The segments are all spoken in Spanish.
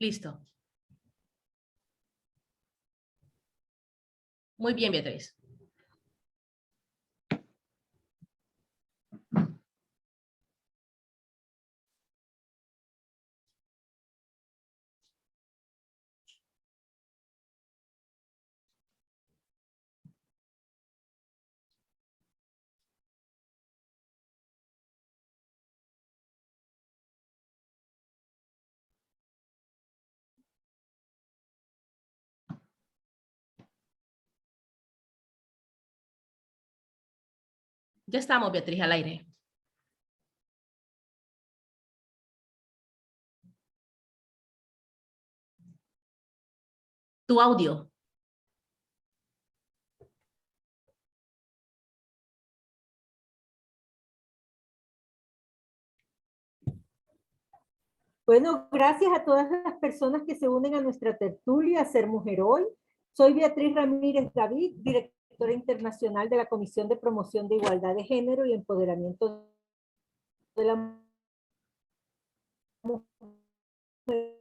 Listo. Muy bien, Beatriz. Ya estamos, Beatriz, al aire. Tu audio. Bueno, gracias a todas las personas que se unen a nuestra tertulia Ser Mujer Hoy. Soy Beatriz Ramírez David, directora internacional de la Comisión de Promoción de Igualdad de Género y Empoderamiento de la Mujer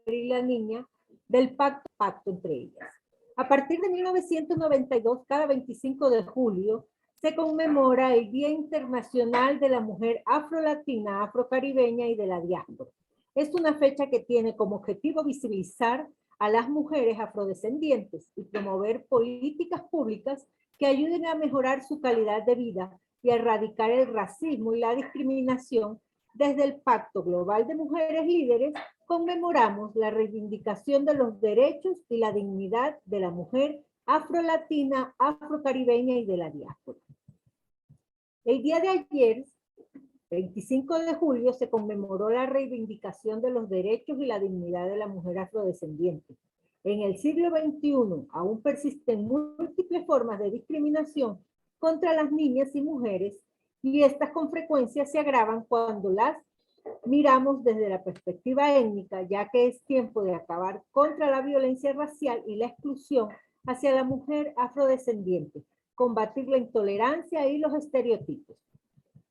y la Niña del Pacto entre ellas. A partir de 1992, cada 25 de julio, se conmemora el Día Internacional de la Mujer Afrolatina, Afrocaribeña y de la Diáspora. Es una fecha que tiene como objetivo visibilizar a las mujeres afrodescendientes y promover políticas públicas que ayuden a mejorar su calidad de vida y a erradicar el racismo y la discriminación. Desde el Pacto Global de Mujeres Líderes conmemoramos la reivindicación de los derechos y la dignidad de la mujer afrolatina, afrocaribeña y de la diáspora. El día de ayer, 25 de julio, se conmemoró la reivindicación de los derechos y la dignidad de la mujer afrodescendiente. En el siglo XXI aún persisten múltiples formas de discriminación contra las niñas y mujeres, y estas con frecuencia se agravan cuando las miramos desde la perspectiva étnica, ya que es tiempo de acabar contra la violencia racial y la exclusión hacia la mujer afrodescendiente, combatir la intolerancia y los estereotipos.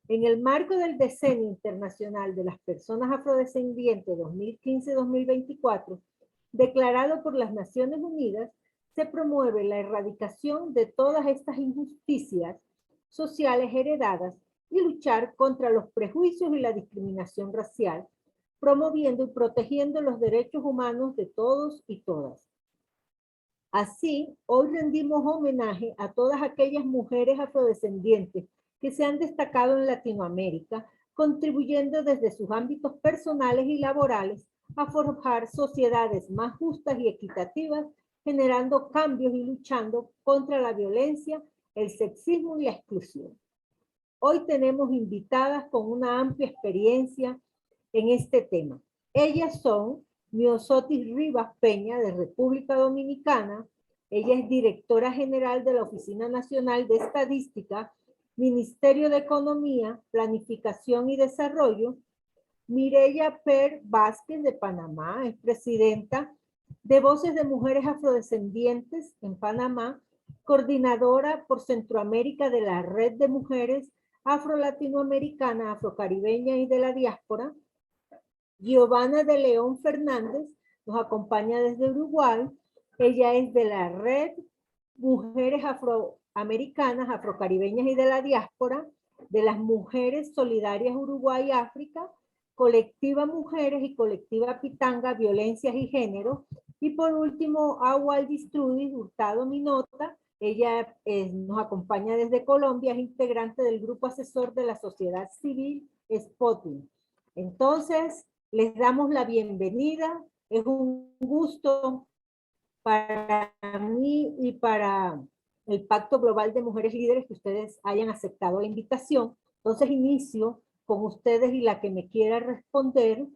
En el marco del Decenio Internacional de las Personas Afrodescendientes 2015-2024, declarado por las Naciones Unidas, se promueve la erradicación de todas estas injusticias sociales heredadas y luchar contra los prejuicios y la discriminación racial, promoviendo y protegiendo los derechos humanos de todos y todas. Así, hoy rendimos homenaje a todas aquellas mujeres afrodescendientes que se han destacado en Latinoamérica, contribuyendo desde sus ámbitos personales y laborales a forjar sociedades más justas y equitativas, generando cambios y luchando contra la violencia, el sexismo y la exclusión. Hoy tenemos invitadas con una amplia experiencia en este tema. Ellas son Miosotis Rivas Peña, de República Dominicana. Ella es directora general de la Oficina Nacional de Estadística, Ministerio de Economía, Planificación y Desarrollo. Mireya Per Vázquez, de Panamá, es presidenta de Voces de Mujeres Afrodescendientes en Panamá, coordinadora por Centroamérica de la Red de Mujeres Afro-Latinoamericana, Afrocaribeña y de la Diáspora. Giovanna de León Fernández nos acompaña desde Uruguay. Ella es de la Red Mujeres Afroamericanas, Afrocaribeñas y de la Diáspora, de las Mujeres Solidarias Uruguay-África, Colectiva Mujeres y Colectiva Pitanga, Violencias y Género. Y por último, a Waldis Trudis Hurtado Minota. Ella nos acompaña desde Colombia, es integrante del grupo asesor de la sociedad civil Spotting. Entonces, les damos la bienvenida. Es un gusto para mí y para el Pacto Global de Mujeres Líderes que ustedes hayan aceptado la invitación. Entonces, inicio con ustedes y la que me quiera responder.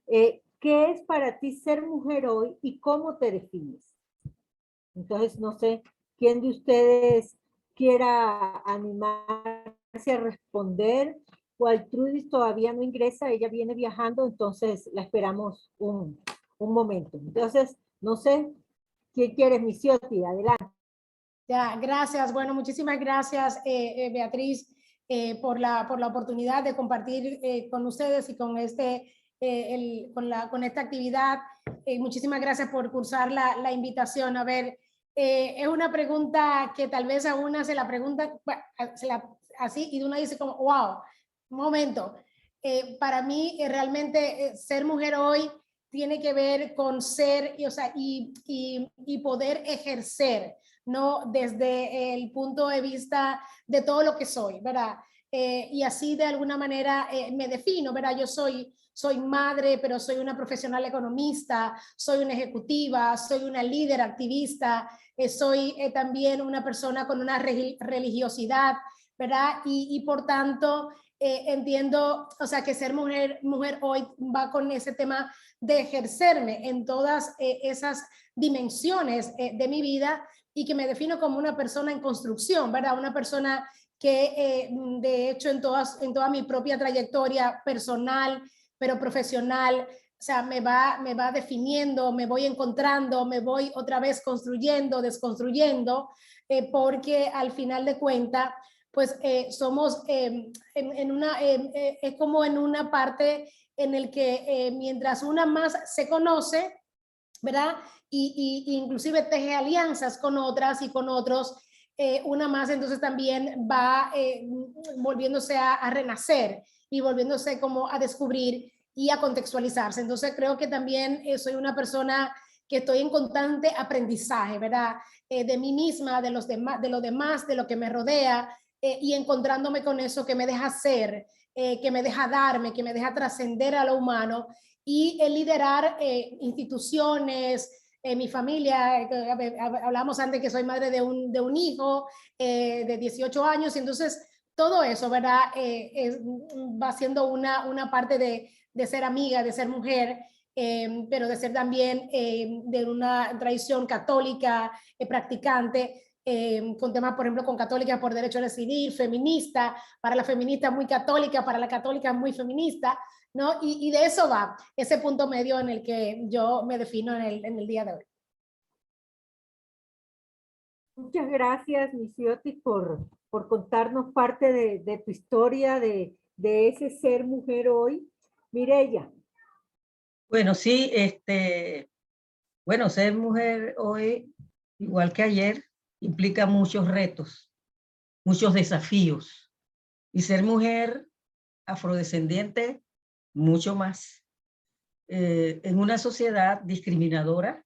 ¿Qué es para ti ser mujer hoy y cómo te defines? Entonces, no sé quién de ustedes quiera animarse a responder. Waltrudis todavía no ingresa, ella viene viajando, entonces la esperamos un momento. Entonces, no sé, ¿quién quiere? Misioti, adelante. Ya, gracias. Bueno, muchísimas gracias, Beatriz, por la oportunidad de compartir con ustedes y con este con esta actividad. Muchísimas gracias por cursar la invitación. A ver, es una pregunta que tal vez a una se la pregunta bueno, así y una dice como, wow, un momento. Para mí realmente ser mujer hoy tiene que ver con ser y poder ejercer, ¿no? Desde el punto de vista de todo lo que soy, ¿verdad? Y así de alguna manera me defino, ¿verdad? Yo soy madre, pero soy una profesional economista, soy una ejecutiva, soy una líder activista, soy también una persona con una religiosidad, ¿verdad? Y por tanto, entiendo, o sea, que ser mujer hoy va con ese tema de ejercerme en todas esas dimensiones de mi vida y que me defino como una persona en construcción, ¿verdad? Una persona que de hecho en toda mi propia trayectoria personal, pero profesional, o sea, me va definiendo, me voy encontrando, me voy otra vez construyendo, desconstruyendo, porque al final de cuentas, pues somos es como en una parte en el que mientras una más se conoce, ¿verdad? Y inclusive teje alianzas con otras y con otros, una más entonces también va volviéndose a renacer y volviéndose como a descubrir y a contextualizarse. Entonces creo que también soy una persona que estoy en constante aprendizaje, ¿verdad? De mí misma, de los demás, de lo que me rodea, y encontrándome con eso que me deja ser, que me deja darme, que me deja trascender a lo humano y liderar instituciones, mi familia, hablamos antes que soy madre de un hijo de 18 años, y entonces todo eso, ¿verdad? Va siendo una parte de ser amiga, de ser mujer, pero de ser también de una tradición católica practicante, con temas, por ejemplo, con católica por derecho a decidir, feminista, para la feminista muy católica, para la católica muy feminista, ¿no? Y de eso va ese punto medio en el que yo me defino en el día de hoy. Muchas gracias, Misiotis, por contarnos parte de tu historia, de ese ser mujer hoy. Mireya. Bueno, sí, bueno, ser mujer hoy, igual que ayer, implica muchos retos, muchos desafíos. Y ser mujer afrodescendiente, mucho más. En una sociedad discriminadora,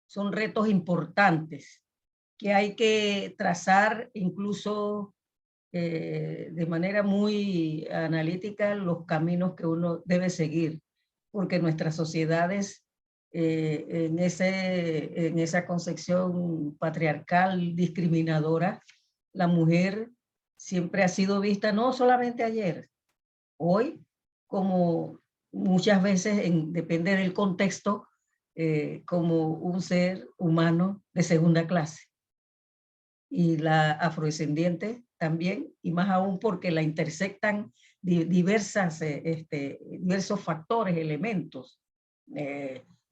son retos importantes que hay que trazar incluso de manera muy analítica los caminos que uno debe seguir, porque nuestras sociedades en esa concepción patriarcal discriminadora, la mujer siempre ha sido vista, no solamente ayer, hoy, como muchas veces, depende del contexto, como un ser humano de segunda clase. Y la afrodescendiente también, y más aún porque la intersectan diversos factores, elementos,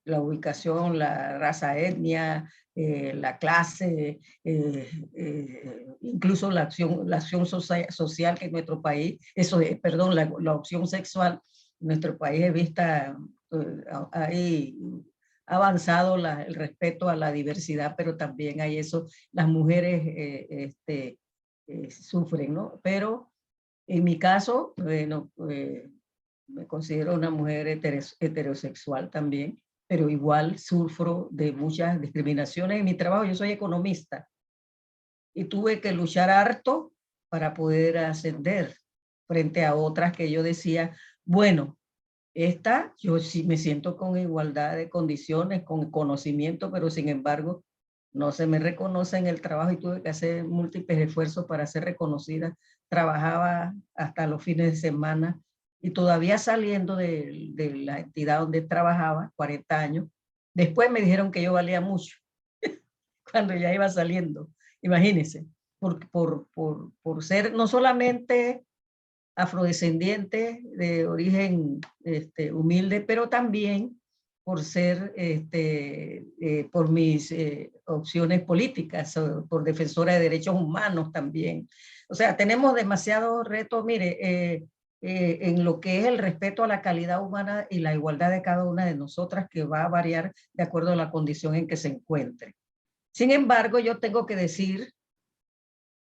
la ubicación, la raza, etnia, la clase, incluso la acción social que en nuestro país, perdón, la opción sexual en nuestro país es vista ahí avanzado el respeto a la diversidad, pero también hay eso, las mujeres sufren, ¿no? Pero en mi caso, bueno, me considero una mujer heterosexual también, pero igual sufro de muchas discriminaciones en mi trabajo. Yo soy economista y tuve que luchar harto para poder ascender frente a otras que yo decía, bueno, yo sí me siento con igualdad de condiciones, con conocimiento, pero sin embargo no se me reconoce en el trabajo y tuve que hacer múltiples esfuerzos para ser reconocida. Trabajaba hasta los fines de semana y todavía saliendo de la entidad donde trabajaba, 40 años, después me dijeron que yo valía mucho cuando ya iba saliendo. Imagínense, por ser no solamente afrodescendiente de origen humilde, pero también por ser, por mis opciones políticas, por defensora de derechos humanos también. O sea, tenemos demasiados retos. Mire, en lo que es el respeto a la calidad humana y la igualdad de cada una de nosotras, que va a variar de acuerdo a la condición en que se encuentre. Sin embargo, yo tengo que decir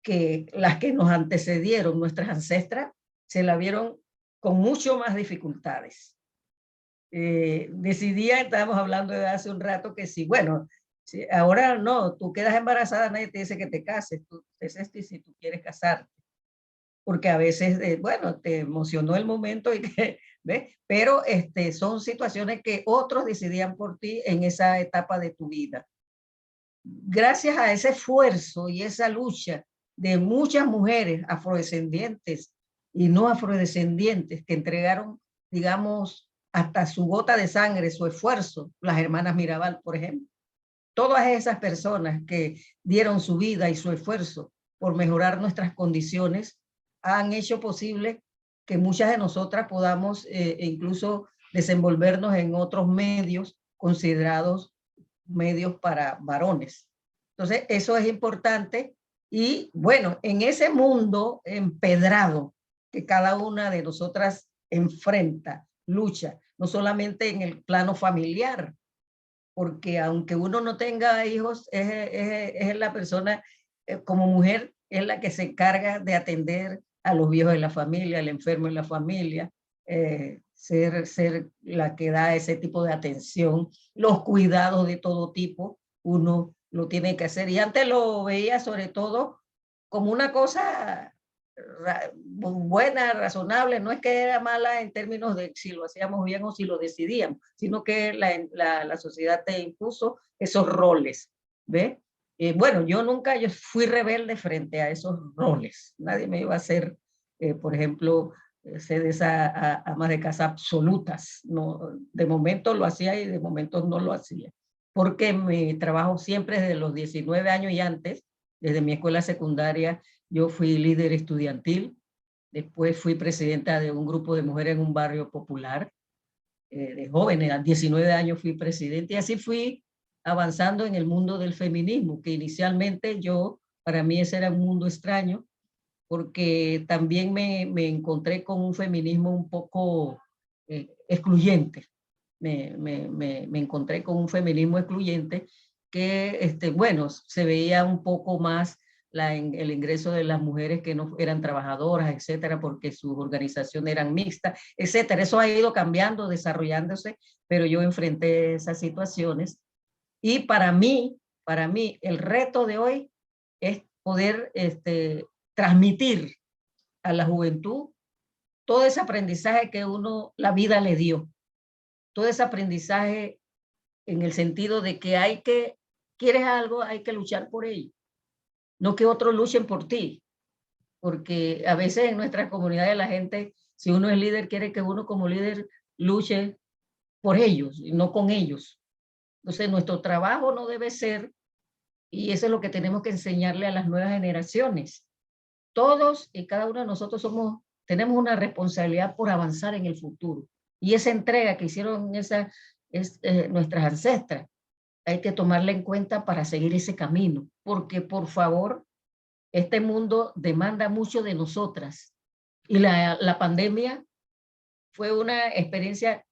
que las que nos antecedieron, nuestras ancestras, se la vieron con mucho más dificultades. Decidían, estábamos hablando de hace un rato, que sí, bueno, sí, ahora no, tú quedas embarazada, nadie te dice que te cases, tú es esto y si tú quieres casarte. Porque a veces, bueno, te emocionó el momento y que, ¿ves? Pero son situaciones que otros decidían por ti en esa etapa de tu vida. Gracias a ese esfuerzo y esa lucha de muchas mujeres afrodescendientes y no afrodescendientes que entregaron, digamos, hasta su gota de sangre, su esfuerzo, las hermanas Mirabal, por ejemplo. Todas esas personas que dieron su vida y su esfuerzo por mejorar nuestras condiciones han hecho posible que muchas de nosotras podamos incluso desenvolvernos en otros medios considerados medios para varones. Entonces, eso es importante. Y bueno, en ese mundo empedrado que cada una de nosotras enfrenta, lucha, no solamente en el plano familiar, porque aunque uno no tenga hijos, es la persona, como mujer, es la que se encarga de atender a los viejos de la familia, al enfermo de la familia, ser la que da ese tipo de atención, los cuidados de todo tipo, uno lo tiene que hacer. Y antes lo veía sobre todo como una cosa buena, razonable, no es que era mala en términos de si lo hacíamos bien o si lo decidíamos, sino que la sociedad te impuso esos roles, ¿ves? Bueno, yo fui rebelde frente a esos roles, nadie me iba a hacer, por ejemplo, ser de esas amas de casa absolutas, no, de momento lo hacía y de momento no lo hacía, porque mi trabajo siempre desde los 19 años y antes, desde mi escuela secundaria, yo fui líder estudiantil, después fui presidenta de un grupo de mujeres en un barrio popular, de jóvenes, a 19 años fui presidenta y así fui avanzando en el mundo del feminismo, que inicialmente para mí ese era un mundo extraño, porque también me encontré con un feminismo un poco excluyente. Me encontré con un feminismo excluyente que, bueno, se veía un poco más el ingreso de las mujeres que no eran trabajadoras, etcétera, porque sus organizaciones eran mixtas, etcétera. Eso ha ido cambiando, desarrollándose, pero yo enfrenté esas situaciones. Y para mí, el reto de hoy es poder transmitir a la juventud todo ese aprendizaje que la vida le dio. Todo ese aprendizaje en el sentido de que quieres algo, hay que luchar por ello. No que otros luchen por ti, porque a veces en nuestras comunidades la gente, si uno es líder, quiere que uno como líder luche por ellos y no con ellos. Entonces nuestro trabajo no debe ser, y eso es lo que tenemos que enseñarle a las nuevas generaciones. Todos y cada uno de nosotros tenemos una responsabilidad por avanzar en el futuro. Y esa entrega que hicieron nuestras ancestras, hay que tomarla en cuenta para seguir ese camino, porque por favor, este mundo demanda mucho de nosotras. Y la pandemia fue una experiencia,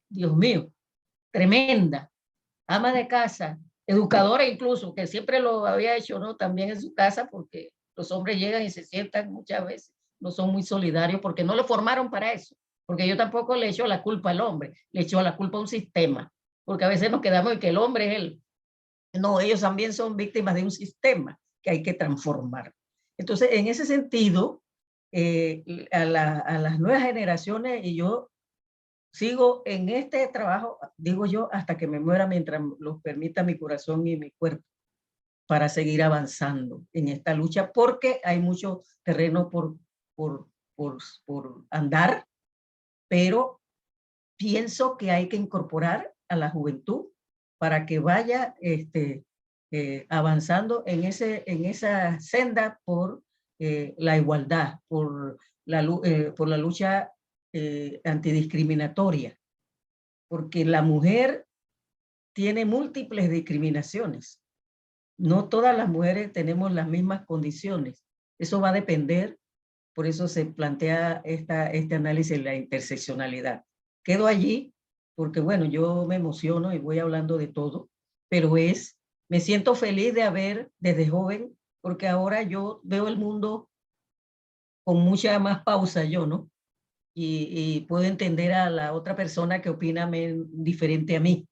Dios mío, tremenda. Ama de casa, educadora incluso, que siempre lo había hecho, ¿no? También en su casa, porque los hombres llegan y se sientan muchas veces, no son muy solidarios, porque no lo formaron para eso. Porque yo tampoco le echo la culpa al hombre, le echo la culpa a un sistema, porque a veces nos quedamos en que el hombre es él. No, ellos también son víctimas de un sistema que hay que transformar. Entonces, en ese sentido, a las nuevas generaciones, y yo sigo en este trabajo, digo yo, hasta que me muera, mientras los permita mi corazón y mi cuerpo, para seguir avanzando en esta lucha, porque hay mucho terreno por andar, pero pienso que hay que incorporar a la juventud para que vaya avanzando en esa senda por la igualdad, por la lucha antidiscriminatoria, porque la mujer tiene múltiples discriminaciones. No todas las mujeres tenemos las mismas condiciones. Eso va a depender por eso se plantea este análisis de la interseccionalidad. Quedo allí porque, bueno, yo me emociono y voy hablando de todo, pero me siento feliz de haber, desde joven, porque ahora yo veo el mundo con mucha más pausa yo, ¿no? Y puedo entender a la otra persona que opina diferente a mí.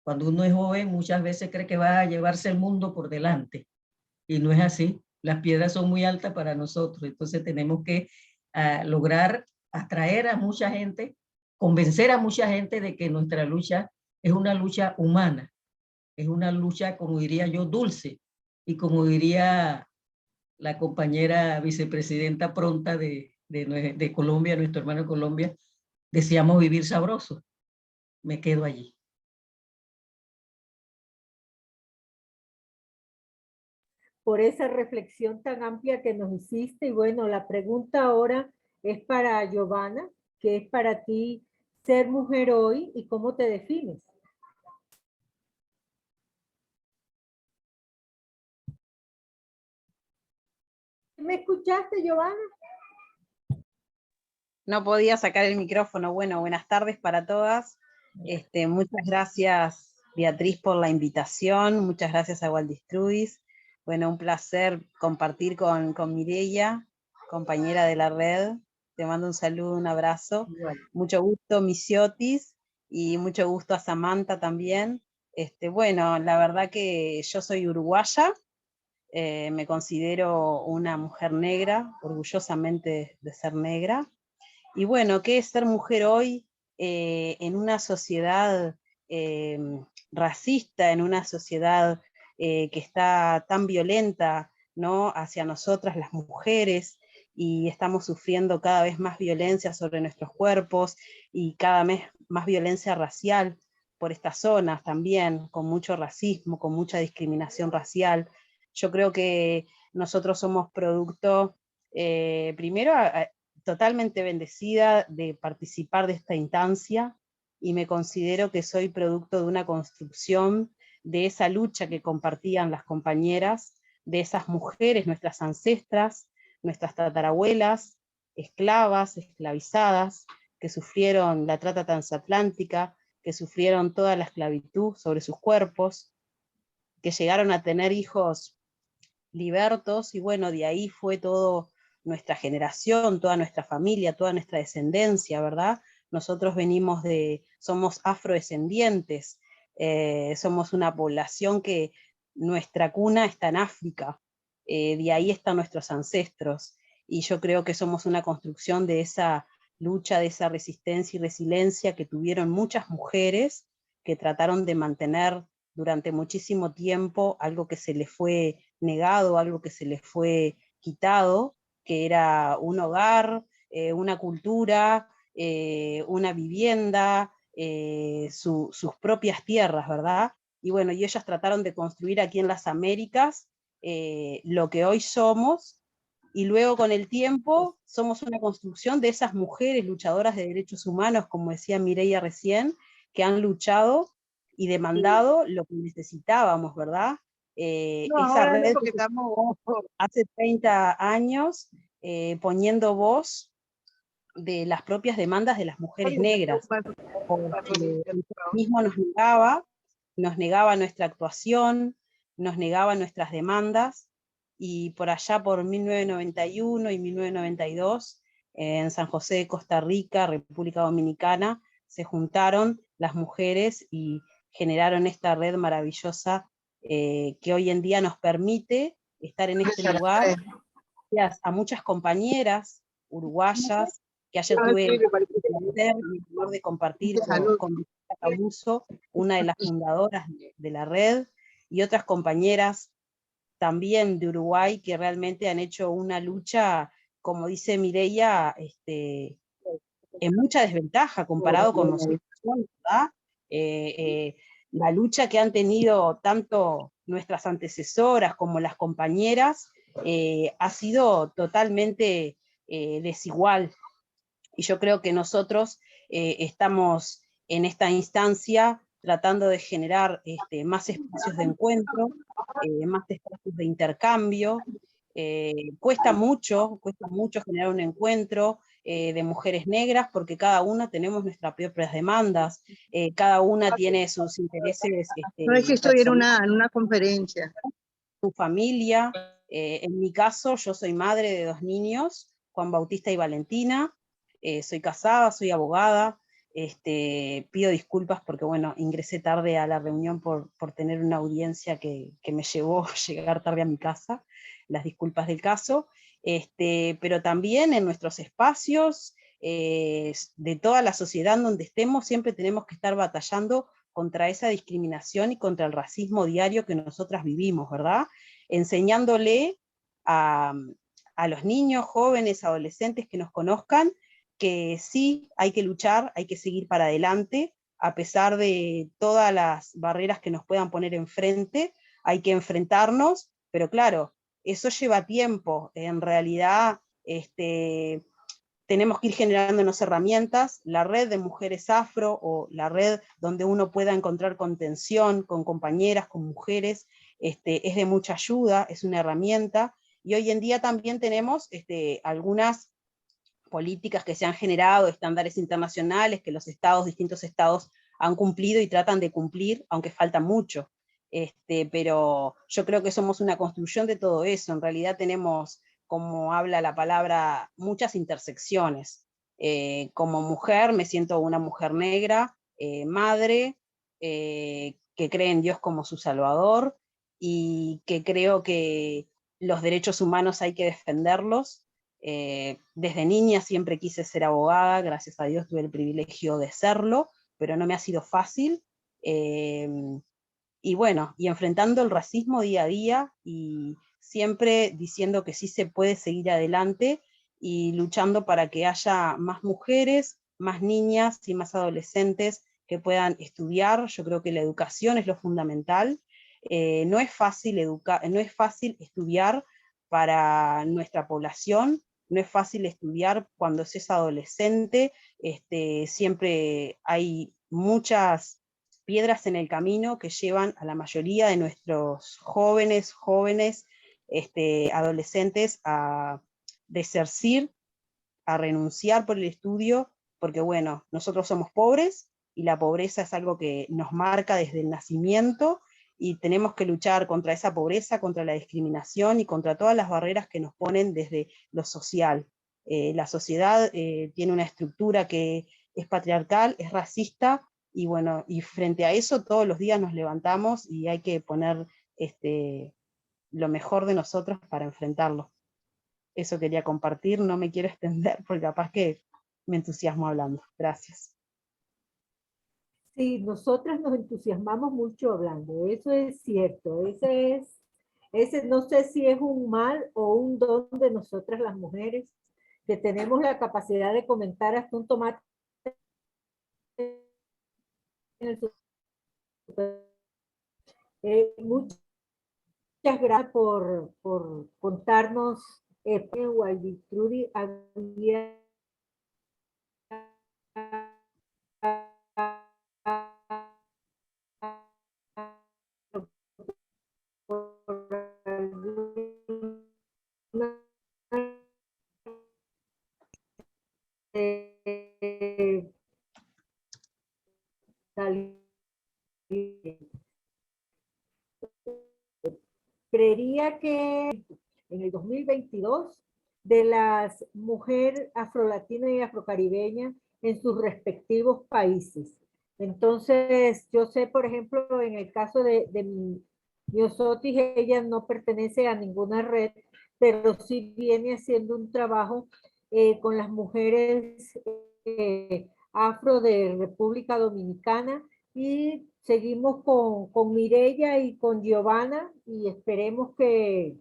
Cuando uno es joven, muchas veces cree que va a llevarse el mundo por delante, y no es así. Las piedras son muy altas para nosotros, entonces tenemos que lograr atraer a mucha gente, convencer a mucha gente de que nuestra lucha es una lucha humana, es una lucha, como diría yo, dulce, y como diría la compañera vicepresidenta pronta de Colombia, nuestro hermano de Colombia, deseamos vivir sabroso. Me quedo allí. Por esa reflexión tan amplia que nos hiciste. Y bueno, la pregunta ahora es para Giovanna, ¿qué es para ti ser mujer hoy y cómo te defines? ¿Me escuchaste, Giovanna? No podía sacar el micrófono. Bueno, buenas tardes para todas. Muchas gracias, Beatriz, por la invitación. Muchas gracias a Waldistrudis. Bueno, un placer compartir con Mireia, compañera de la red. Te mando un saludo, un abrazo. Igual. Mucho gusto, Misiotis, y mucho gusto a Samantha también. Bueno, la verdad que yo soy uruguaya. Me considero una mujer negra, orgullosamente de ser negra. Y bueno, ¿qué es ser mujer hoy en una sociedad racista, en una sociedad que está tan violenta, ¿no?, hacia nosotras las mujeres, y estamos sufriendo cada vez más violencia sobre nuestros cuerpos y cada vez más violencia racial por estas zonas también, con mucho racismo, con mucha discriminación racial? Yo creo que nosotros somos producto, primero, totalmente bendecida de participar de esta instancia, y me considero que soy producto de una construcción de esa lucha que compartían las compañeras, de esas mujeres, nuestras ancestras, nuestras tatarabuelas, esclavas, esclavizadas, que sufrieron la trata transatlántica, que sufrieron toda la esclavitud sobre sus cuerpos, que llegaron a tener hijos libertos, y bueno, de ahí fue todo nuestra generación, toda nuestra familia, toda nuestra descendencia, ¿verdad? Nosotros somos afrodescendientes, somos una población que nuestra cuna está en África, de ahí están nuestros ancestros, y yo creo que somos una construcción de esa lucha, de esa resistencia y resiliencia que tuvieron muchas mujeres que trataron de mantener durante muchísimo tiempo algo que se les fue negado, algo que se les fue quitado, que era un hogar, una cultura, una vivienda, sus propias tierras, ¿verdad? Y bueno, y ellas trataron de construir aquí en las Américas lo que hoy somos, y luego con el tiempo somos una construcción de esas mujeres luchadoras de derechos humanos, como decía Mireia recién, que han luchado y demandado lo que necesitábamos, ¿verdad? Esa red que estamos hace 30 años poniendo voz de las propias demandas de las mujeres negras, porque el feminismo nos negaba nuestra actuación, nos negaba nuestras demandas, y por allá por 1991 y 1992, en San José de Costa Rica, República Dominicana, se juntaron las mujeres y generaron esta red maravillosa que hoy en día nos permite estar en este lugar, gracias a muchas compañeras uruguayas, que ayer tuve el placer y el honor de compartir con Victoria Camuso, una de las fundadoras de la red, y otras compañeras también de Uruguay que realmente han hecho una lucha, como dice Mireia, en mucha desventaja comparado con nosotros, ¿verdad? La lucha que han tenido tanto nuestras antecesoras como las compañeras ha sido totalmente desigual, y yo creo que nosotros estamos en esta instancia tratando de generar más espacios de encuentro, más espacios de intercambio, Cuesta mucho generar un encuentro de mujeres negras, porque cada una tenemos nuestras propias demandas, cada una tiene sus intereses No es que estoy en personales, una conferencia. su familia. En mi caso, yo soy madre de 2 niños, Juan Bautista y Valentina, soy casada, soy abogada. Pido disculpas porque, bueno, ingresé tarde a la reunión por tener una audiencia que me llevó a llegar tarde a mi casa, las disculpas del caso, pero también en nuestros espacios, de toda la sociedad en donde estemos, siempre tenemos que estar batallando contra esa discriminación y contra el racismo diario que nosotras vivimos, ¿verdad? Enseñándole a los niños, jóvenes, adolescentes que nos conozcan, que sí hay que luchar, hay que seguir para adelante, a pesar de todas las barreras que nos puedan poner enfrente, hay que enfrentarnos, pero claro, eso lleva tiempo. En realidad, tenemos que ir generándonos herramientas. La red de mujeres afro, o la red donde uno pueda encontrar contención con compañeras, con mujeres, es de mucha ayuda, es una herramienta. Y hoy en día también tenemos algunas políticas que se han generado, estándares internacionales que los estados, distintos estados han cumplido y tratan de cumplir, aunque falta mucho. Pero yo creo que somos una construcción de todo eso. En realidad tenemos, como habla la palabra, muchas intersecciones. Como mujer, me siento una mujer negra, madre, que cree en Dios como su salvador, y que creo que los derechos humanos hay que defenderlos. Desde niña siempre quise ser abogada, gracias a Dios tuve el privilegio de serlo, pero no me ha sido fácil. Y bueno, y enfrentando el racismo día a día, y siempre diciendo que sí se puede seguir adelante, y luchando para que haya más mujeres, más niñas y más adolescentes que puedan estudiar. Yo creo que la educación es lo fundamental. No es fácil no es fácil estudiar para nuestra población, no es fácil estudiar cuando se es adolescente. Siempre hay muchas piedras en el camino que llevan a la mayoría de nuestros jóvenes, adolescentes, a desercir, a renunciar por el estudio, porque bueno, nosotros somos pobres, y la pobreza es algo que nos marca desde el nacimiento, y tenemos que luchar contra esa pobreza, contra la discriminación y contra todas las barreras que nos ponen desde lo social. La sociedad tiene una estructura que es patriarcal, es racista, y bueno, y frente a eso todos los días nos levantamos y hay que poner lo mejor de nosotros para enfrentarlo. Eso quería compartir, no me quiero extender porque capaz que me entusiasmo hablando. Gracias. Sí, nosotras nos entusiasmamos mucho hablando, eso es cierto, ese no sé si es un mal o un don de nosotras las mujeres, que tenemos la capacidad de comentar hasta un tomate en el super. Muchas gracias por contarnos. Trudy había creería que en el 2022 de las mujeres afrolatinas y afrocaribeñas en sus respectivos países. Entonces, yo sé, por ejemplo, en el caso de mi Osotis, ella no pertenece a ninguna red, pero sí viene haciendo un trabajo con las mujeres afro de República Dominicana, y seguimos con Mireya y con Giovanna, y esperemos que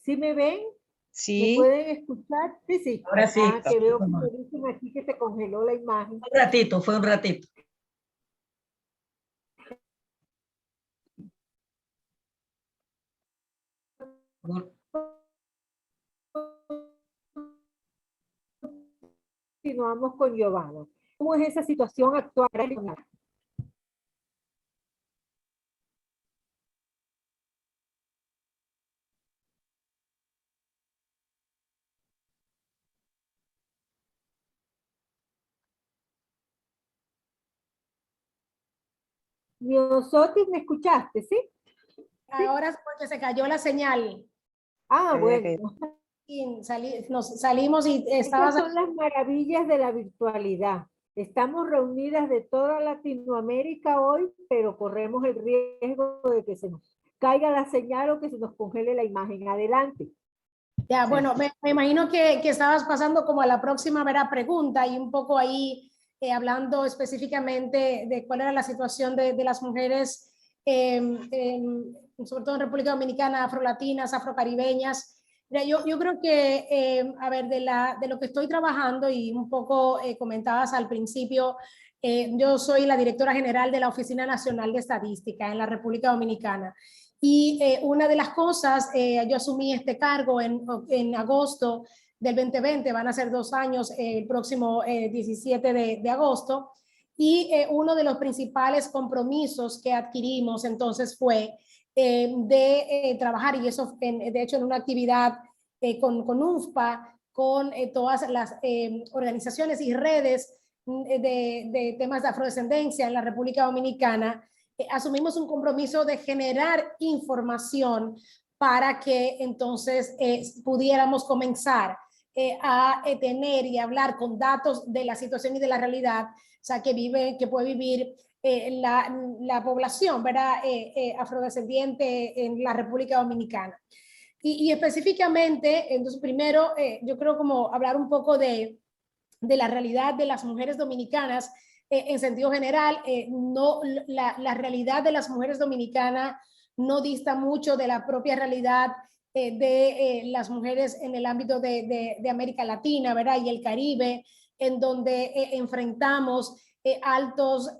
¿sí me ven? ¿Me Sí, pueden escuchar? Sí, sí. Ahora sí, Ah, que veo que un me dicen aquí que se congeló la imagen. ratito, fue un ratito. Continuamos con Giovanna. ¿Cómo es esa situación actual? Miosotis, ¿me escuchaste, sí? Ahora es porque se cayó la señal. Ah, Había que- bueno. Y nos salimos y Estas estabas... son las maravillas de la virtualidad. Estamos reunidas de toda Latinoamérica hoy, pero corremos el riesgo de que se nos caiga la señal o que se nos congele la imagen. Adelante. Ya, bueno, me imagino que estabas pasando como a la próxima ¿verdad? Pregunta y un poco ahí hablando específicamente de cuál era la situación de las mujeres, sobre todo en República Dominicana, afrolatinas, afrocaribeñas. Mira, yo creo que, a ver, de lo que estoy trabajando y un poco comentabas al principio, yo soy la directora general de la Oficina Nacional de Estadística en la República Dominicana. Y una de las cosas, yo asumí este cargo en agosto del 2020, van a ser 2 años el próximo 17 de agosto, y uno de los principales compromisos que adquirimos entonces fue de trabajar, y eso de hecho en una actividad con UNFPA, con todas las organizaciones y redes de temas de afrodescendencia en la República Dominicana, asumimos un compromiso de generar información para que entonces pudiéramos comenzar a tener y hablar con datos de la situación y de la realidad, o sea, que puede vivir la población, ¿verdad? Afrodescendiente en la República Dominicana. Y específicamente, entonces primero, yo creo como hablar un poco de la realidad de las mujeres dominicanas en sentido general. No, la realidad de las mujeres dominicanas no dista mucho de la propia realidad de las mujeres en el ámbito de América Latina, ¿verdad? Y el Caribe, en donde enfrentamos altos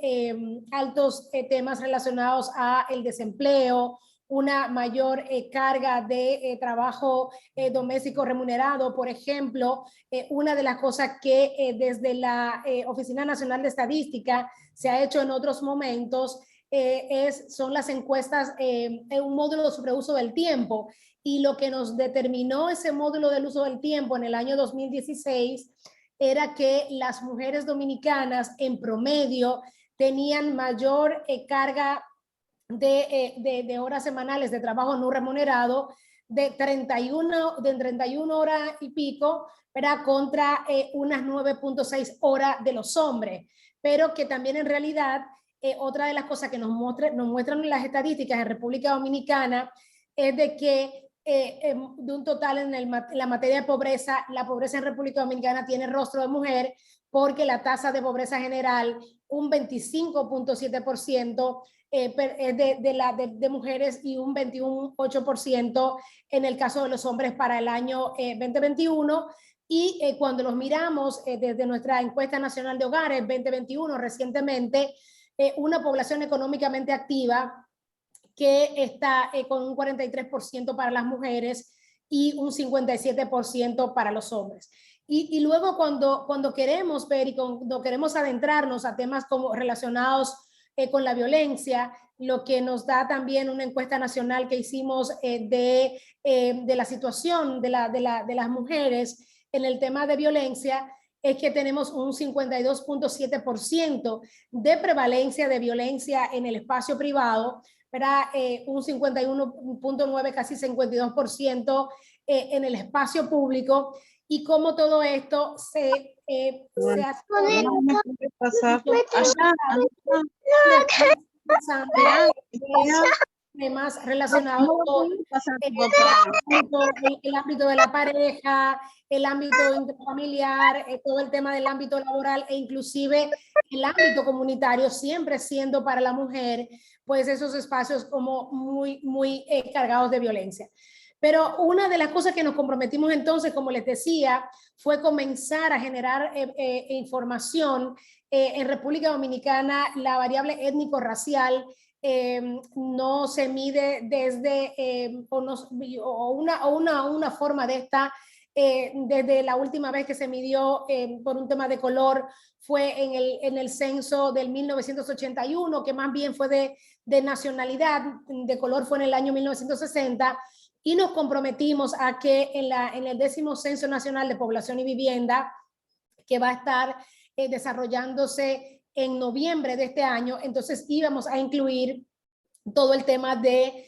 temas relacionados a el desempleo, una mayor carga de trabajo doméstico remunerado. Por ejemplo, una de las cosas que desde la Oficina Nacional de Estadística se ha hecho en otros momentos son las encuestas en un módulo sobre uso del tiempo. Y lo que nos determinó ese módulo del uso del tiempo en el año 2016 era que las mujeres dominicanas en promedio tenían mayor carga de horas semanales de trabajo no remunerado de 31 horas y pico, ¿verdad? Contra unas 9.6 horas de los hombres, pero que también en realidad otra de las cosas que nos muestran las estadísticas en República Dominicana es de que de un total en la materia de pobreza, la pobreza en República Dominicana tiene rostro de mujer, porque la tasa de pobreza general, un 25.7%, de mujeres y un 21.8% en el caso de los hombres para el año 2021. Y cuando los miramos desde nuestra encuesta nacional de hogares 2021 recientemente, una población económicamente activa que está con un 43% para las mujeres y un 57% para los hombres. Y luego cuando queremos ver y cuando queremos adentrarnos a temas como relacionados con la violencia, lo que nos da también una encuesta nacional que hicimos de la situación de las mujeres en el tema de violencia, es que tenemos un 52.7% de prevalencia de violencia en el espacio privado, ¿verdad? Un 51.9%, casi 52% en el espacio público, y cómo todo esto se hace temas relacionados con el ámbito de la pareja, el ámbito intrafamiliar, todo el tema del ámbito laboral e inclusive el ámbito comunitario, siempre siendo para la mujer, pues esos espacios como muy cargados de violencia. Pero una de las cosas que nos comprometimos entonces, como les decía, fue comenzar a generar información. En República Dominicana, la variable étnico-racial no se mide desde una forma de esta desde la última vez que se midió por un tema de color fue en el censo del 1981, que más bien fue de nacionalidad, de color fue en el año 1960, y nos comprometimos a que en el 10º Censo Nacional de Población y Vivienda, que va a estar desarrollándose en noviembre de este año, entonces íbamos a incluir todo el tema de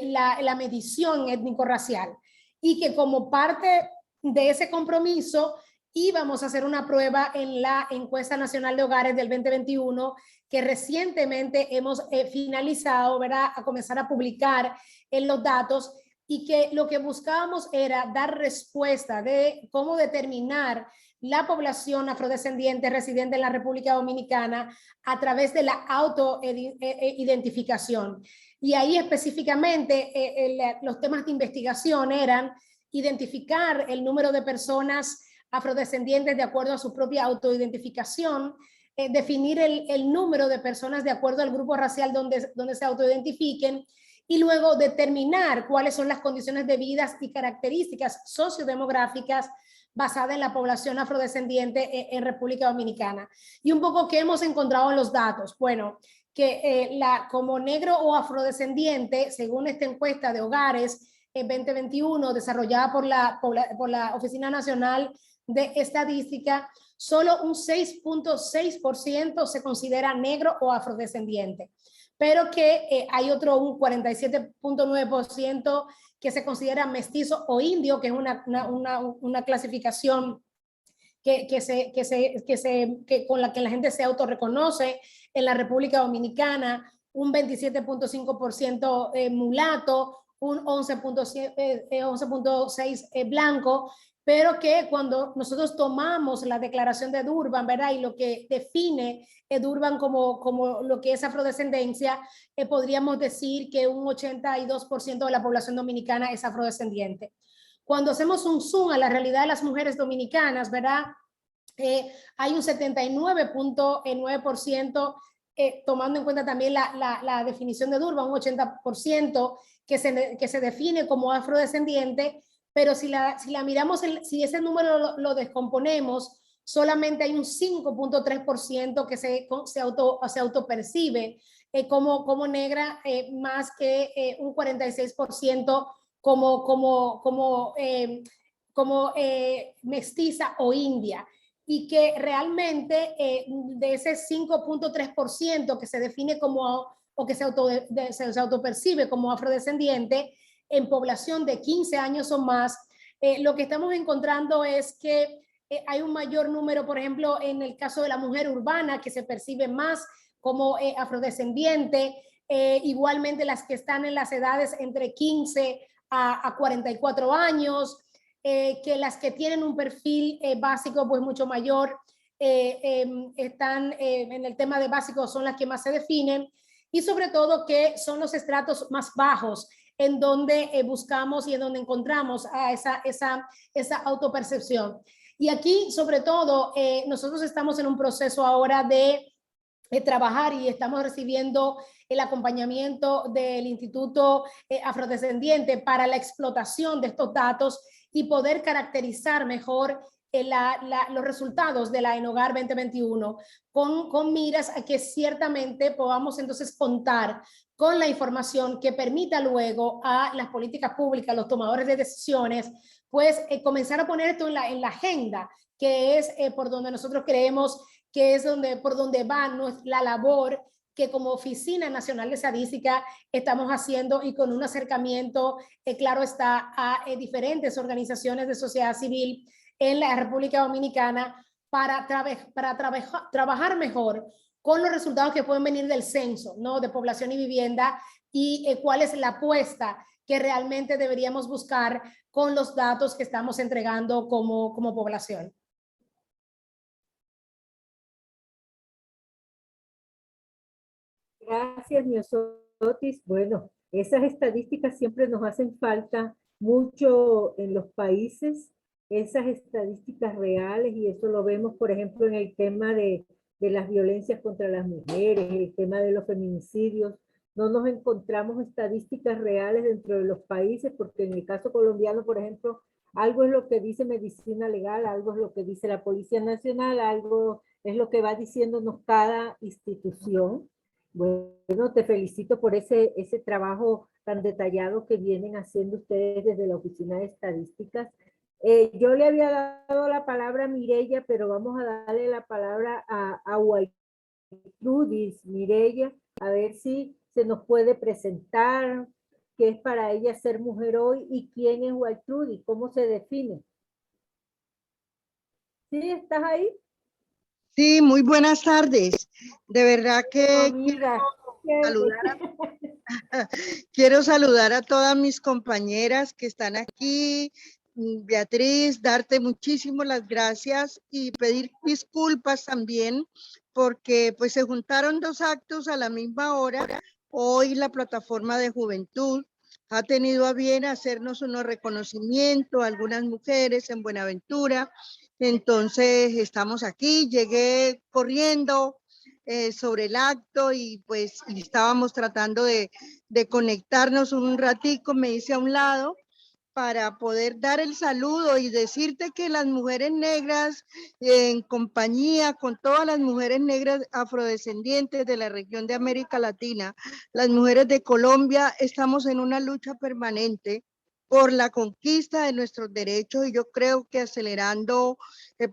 la medición étnico-racial, y que como parte de ese compromiso íbamos a hacer una prueba en la encuesta nacional de hogares del 2021 que recientemente hemos finalizado, ¿verdad? A comenzar a publicar en los datos, y que lo que buscábamos era dar respuesta de cómo determinar la población afrodescendiente residente en la República Dominicana a través de la autoidentificación. Y ahí específicamente los temas de investigación eran identificar el número de personas afrodescendientes de acuerdo a su propia autoidentificación, definir el número de personas de acuerdo al grupo racial donde se autoidentifiquen, y luego determinar cuáles son las condiciones de vida y características sociodemográficas basadas en la población afrodescendiente en República Dominicana. Y un poco qué hemos encontrado en los datos. Bueno, que como negro o afrodescendiente, según esta encuesta de hogares 2021 desarrollada por la Oficina Nacional de Estadística, solo un 6.6% se considera negro o afrodescendiente, pero que hay otro un 47.9% que se considera mestizo o indio, que es una clasificación con la que la gente se autorreconoce en la República Dominicana, un 27.5% mulato, un 11.6 blanco, pero que cuando nosotros tomamos la declaración de Durban, ¿verdad? Y lo que define Durban como lo que es afrodescendencia, podríamos decir que un 82% de la población dominicana es afrodescendiente. Cuando hacemos un zoom a la realidad de las mujeres dominicanas, ¿verdad? Hay un 79.9%, tomando en cuenta también la definición de Durban, un 80% que se define como afrodescendiente, pero si la miramos, si ese número lo descomponemos, solamente hay un 5.3% que se autopercibe como negra, más que un 46% como mestiza o india. Y que realmente de ese 5.3% que se define como, o que se autopercibe como afrodescendiente, en población de 15 años o más, lo que estamos encontrando es que hay un mayor número, por ejemplo, en el caso de la mujer urbana, que se percibe más como afrodescendiente, igualmente las que están en las edades entre 15 a 44 años, que las que tienen un perfil básico pues mucho mayor, están en el tema de básico, son las que más se definen, y sobre todo que son los estratos más bajos en donde buscamos y en donde encontramos a esa autopercepción. Y aquí, sobre todo, nosotros estamos en un proceso ahora de trabajar, y estamos recibiendo el acompañamiento del Instituto Afrodescendiente para la explotación de estos datos y poder caracterizar mejor los resultados de la ENHOGAR 2021 con miras a que ciertamente podamos entonces contar con la información que permita luego a las políticas públicas, los tomadores de decisiones, pues comenzar a poner esto en la agenda, que es por donde nosotros creemos que es por donde va la labor que como Oficina Nacional de Estadística estamos haciendo, y con un acercamiento, claro está, a diferentes organizaciones de sociedad civil en la República Dominicana para trabajar mejor con los resultados que pueden venir del censo, ¿no? De población y vivienda, y cuál es la apuesta que realmente deberíamos buscar con los datos que estamos entregando como población. Gracias, Miosotis. Bueno, esas estadísticas siempre nos hacen falta mucho en los países, esas estadísticas reales, y eso lo vemos, por ejemplo, en el tema de las violencias contra las mujeres, el tema de los feminicidios. No nos encontramos estadísticas reales dentro de los países, porque en el caso colombiano, por ejemplo, algo es lo que dice Medicina Legal, algo es lo que dice la Policía Nacional, algo es lo que va diciéndonos cada institución. Bueno, te felicito por ese trabajo tan detallado que vienen haciendo ustedes desde la Oficina de Estadísticas. Yo le había dado la palabra a Mireya, pero vamos a darle la palabra a Waltrudis Mireya, a ver si se nos puede presentar qué es para ella ser mujer hoy y quién es Waltrudis, cómo se define. ¿Sí? ¿Estás ahí? Sí, muy buenas tardes. De verdad que Amiga. saludar quiero saludar a todas mis compañeras que están aquí. Beatriz, darte muchísimas las gracias y pedir disculpas también porque pues se juntaron dos actos a la misma hora. Hoy la plataforma de juventud ha tenido a bien hacernos unos reconocimientos a algunas mujeres en Buenaventura. Entonces estamos aquí, llegué corriendo sobre el acto y pues y estábamos tratando de conectarnos un ratico, me hice a un lado para poder dar el saludo y decirte que las mujeres negras, en compañía con todas las mujeres negras afrodescendientes de la región de América Latina, las mujeres de Colombia, estamos en una lucha permanente por la conquista de nuestros derechos y yo creo que acelerando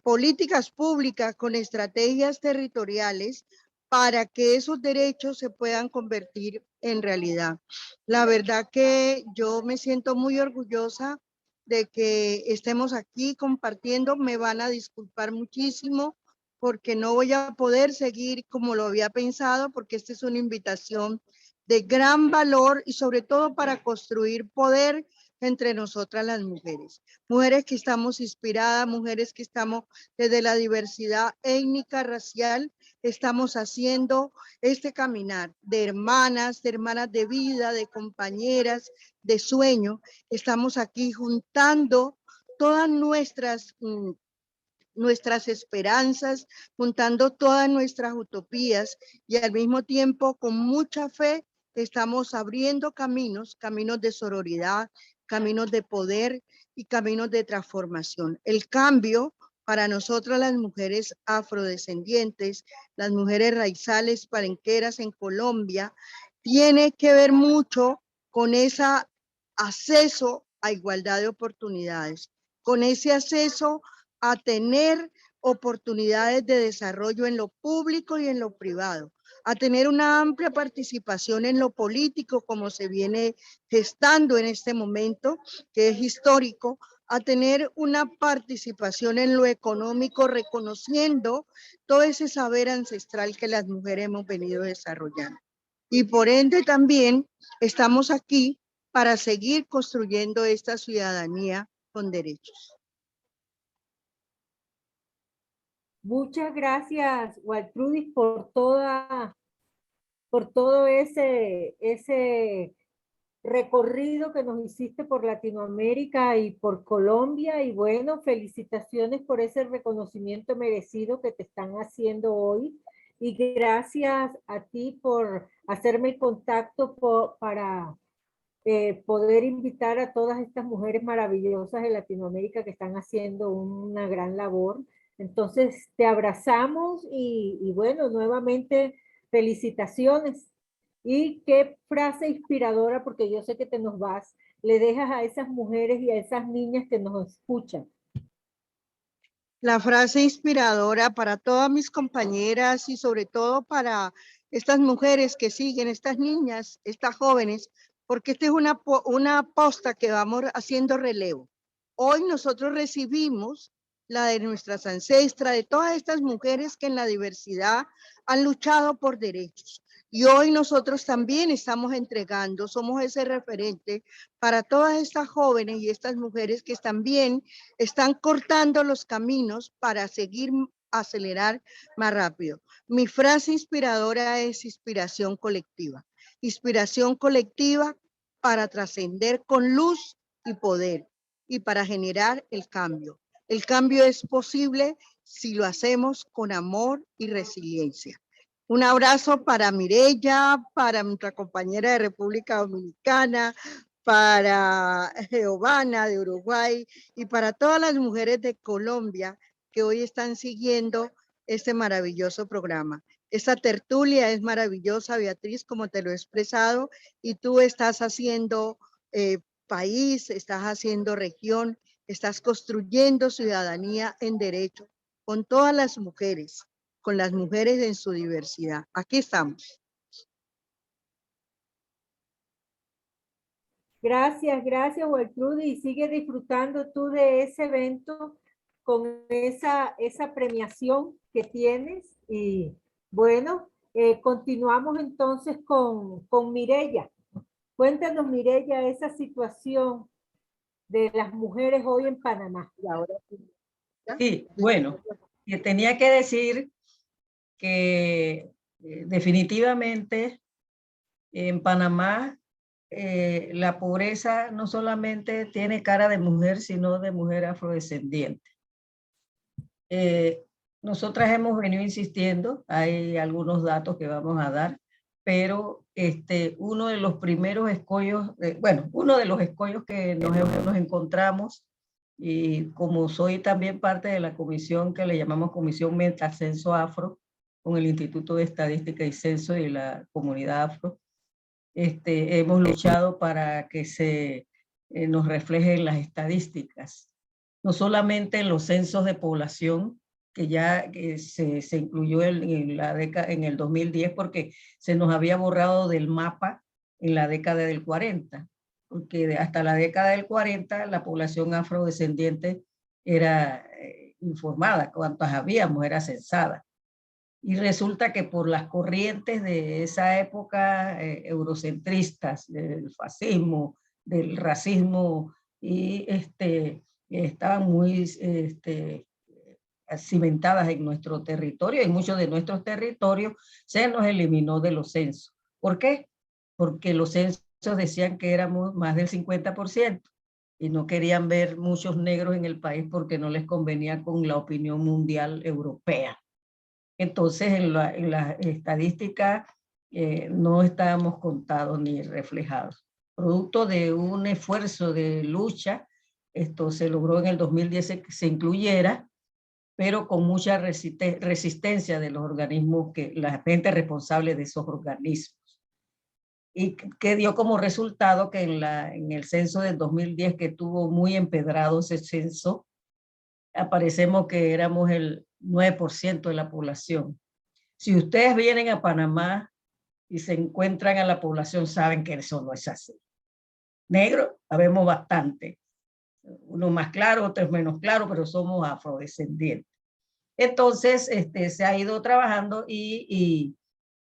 políticas públicas con estrategias territoriales para que esos derechos se puedan convertir en realidad. La verdad que yo me siento muy orgullosa de que estemos aquí compartiendo. Me van a disculpar muchísimo porque no voy a poder seguir como lo había pensado, porque esta es una invitación de gran valor y sobre todo para construir poder entre nosotras las mujeres. Mujeres que estamos inspiradas, mujeres que estamos desde la diversidad étnica, racial, estamos haciendo este caminar de hermanas de vida, de compañeras, de sueño. Estamos aquí juntando todas nuestras esperanzas, juntando todas nuestras utopías y al mismo tiempo con mucha fe estamos abriendo caminos, caminos de sororidad, caminos de poder y caminos de transformación. El cambio para nosotras las mujeres afrodescendientes, las mujeres raizales palenqueras en Colombia, tiene que ver mucho con ese acceso a igualdad de oportunidades, con ese acceso a tener oportunidades de desarrollo en lo público y en lo privado, a tener una amplia participación en lo político como se viene gestando en este momento, que es histórico, a tener una participación en lo económico, reconociendo todo ese saber ancestral que las mujeres hemos venido desarrollando. Y por ende también estamos aquí para seguir construyendo esta ciudadanía con derechos. Muchas gracias, Waltrudis, por todo ese recorrido que nos hiciste por Latinoamérica y por Colombia. Y bueno, felicitaciones por ese reconocimiento merecido que te están haciendo hoy. Y gracias a ti por hacerme el contacto para poder invitar a todas estas mujeres maravillosas de Latinoamérica que están haciendo una gran labor. Entonces, te abrazamos y bueno, nuevamente felicitaciones. Y qué frase inspiradora, porque yo sé que te nos vas, le dejas a esas mujeres y a esas niñas que nos escuchan. La frase inspiradora para todas mis compañeras y sobre todo para estas mujeres que siguen, estas niñas, estas jóvenes, porque esta es una posta que vamos haciendo relevo. Hoy nosotros recibimos la de nuestras ancestras, de todas estas mujeres que en la diversidad han luchado por derechos. Y hoy nosotros también estamos entregando, somos ese referente para todas estas jóvenes y estas mujeres que también están cortando los caminos para seguir acelerar más rápido. Mi frase inspiradora es inspiración colectiva. Inspiración colectiva para trascender con luz y poder y para generar el cambio. El cambio es posible si lo hacemos con amor y resiliencia. Un abrazo para Mireya, para nuestra compañera de República Dominicana, para Giovanna de Uruguay y para todas las mujeres de Colombia que hoy están siguiendo este maravilloso programa. Esta tertulia es maravillosa, Beatriz, como te lo he expresado, y tú estás haciendo país, estás haciendo región, estás construyendo ciudadanía en derecho con todas las mujeres con las mujeres en su diversidad. Aquí estamos. Gracias, gracias, Waltrudy. Y sigue disfrutando tú de ese evento con esa premiación que tienes. Y bueno, continuamos entonces con Mireya. Cuéntanos, Mireya, esa situación de las mujeres hoy en Panamá. Y ahora Sí, bueno, que tenía que decir que definitivamente en Panamá la pobreza no solamente tiene cara de mujer, sino de mujer afrodescendiente. Nosotras hemos venido insistiendo, hay algunos datos que vamos a dar, pero uno de los primeros escollos, uno de los escollos que nos encontramos, y como soy también parte de la comisión que le llamamos Comisión Meta Censo Afro, con el Instituto de Estadística y Censo y la comunidad afro, hemos luchado para que se nos refleje en las estadísticas, no solamente en los censos de población, que ya se incluyó en el 2010 porque se nos había borrado del mapa en la década del 40, porque hasta la década del 40 la población afrodescendiente era informada, cuántas habíamos, era censada. Y resulta que por las corrientes de esa época eurocentristas, del fascismo, del racismo, y estaban muy cimentadas en nuestro territorio, y muchos de nuestros territorios se nos eliminó de los censos. ¿Por qué? Porque los censos decían que éramos más del 50% y no querían ver muchos negros en el país porque no les convenía con la opinión mundial europea. Entonces, en la estadística no estábamos contados ni reflejados. Producto de un esfuerzo de lucha, esto se logró en el 2010 que se incluyera, pero con mucha resistencia de los organismos, la gente responsable de esos organismos. Y que dio como resultado que en el censo del 2010, que tuvo muy empedrado ese censo, aparecemos que éramos el 9% de la población. Si ustedes vienen a Panamá y se encuentran a la población, saben que eso no es así. Negro, sabemos bastante. Uno más claro, otros menos claro, pero somos afrodescendientes. Entonces, se ha ido trabajando y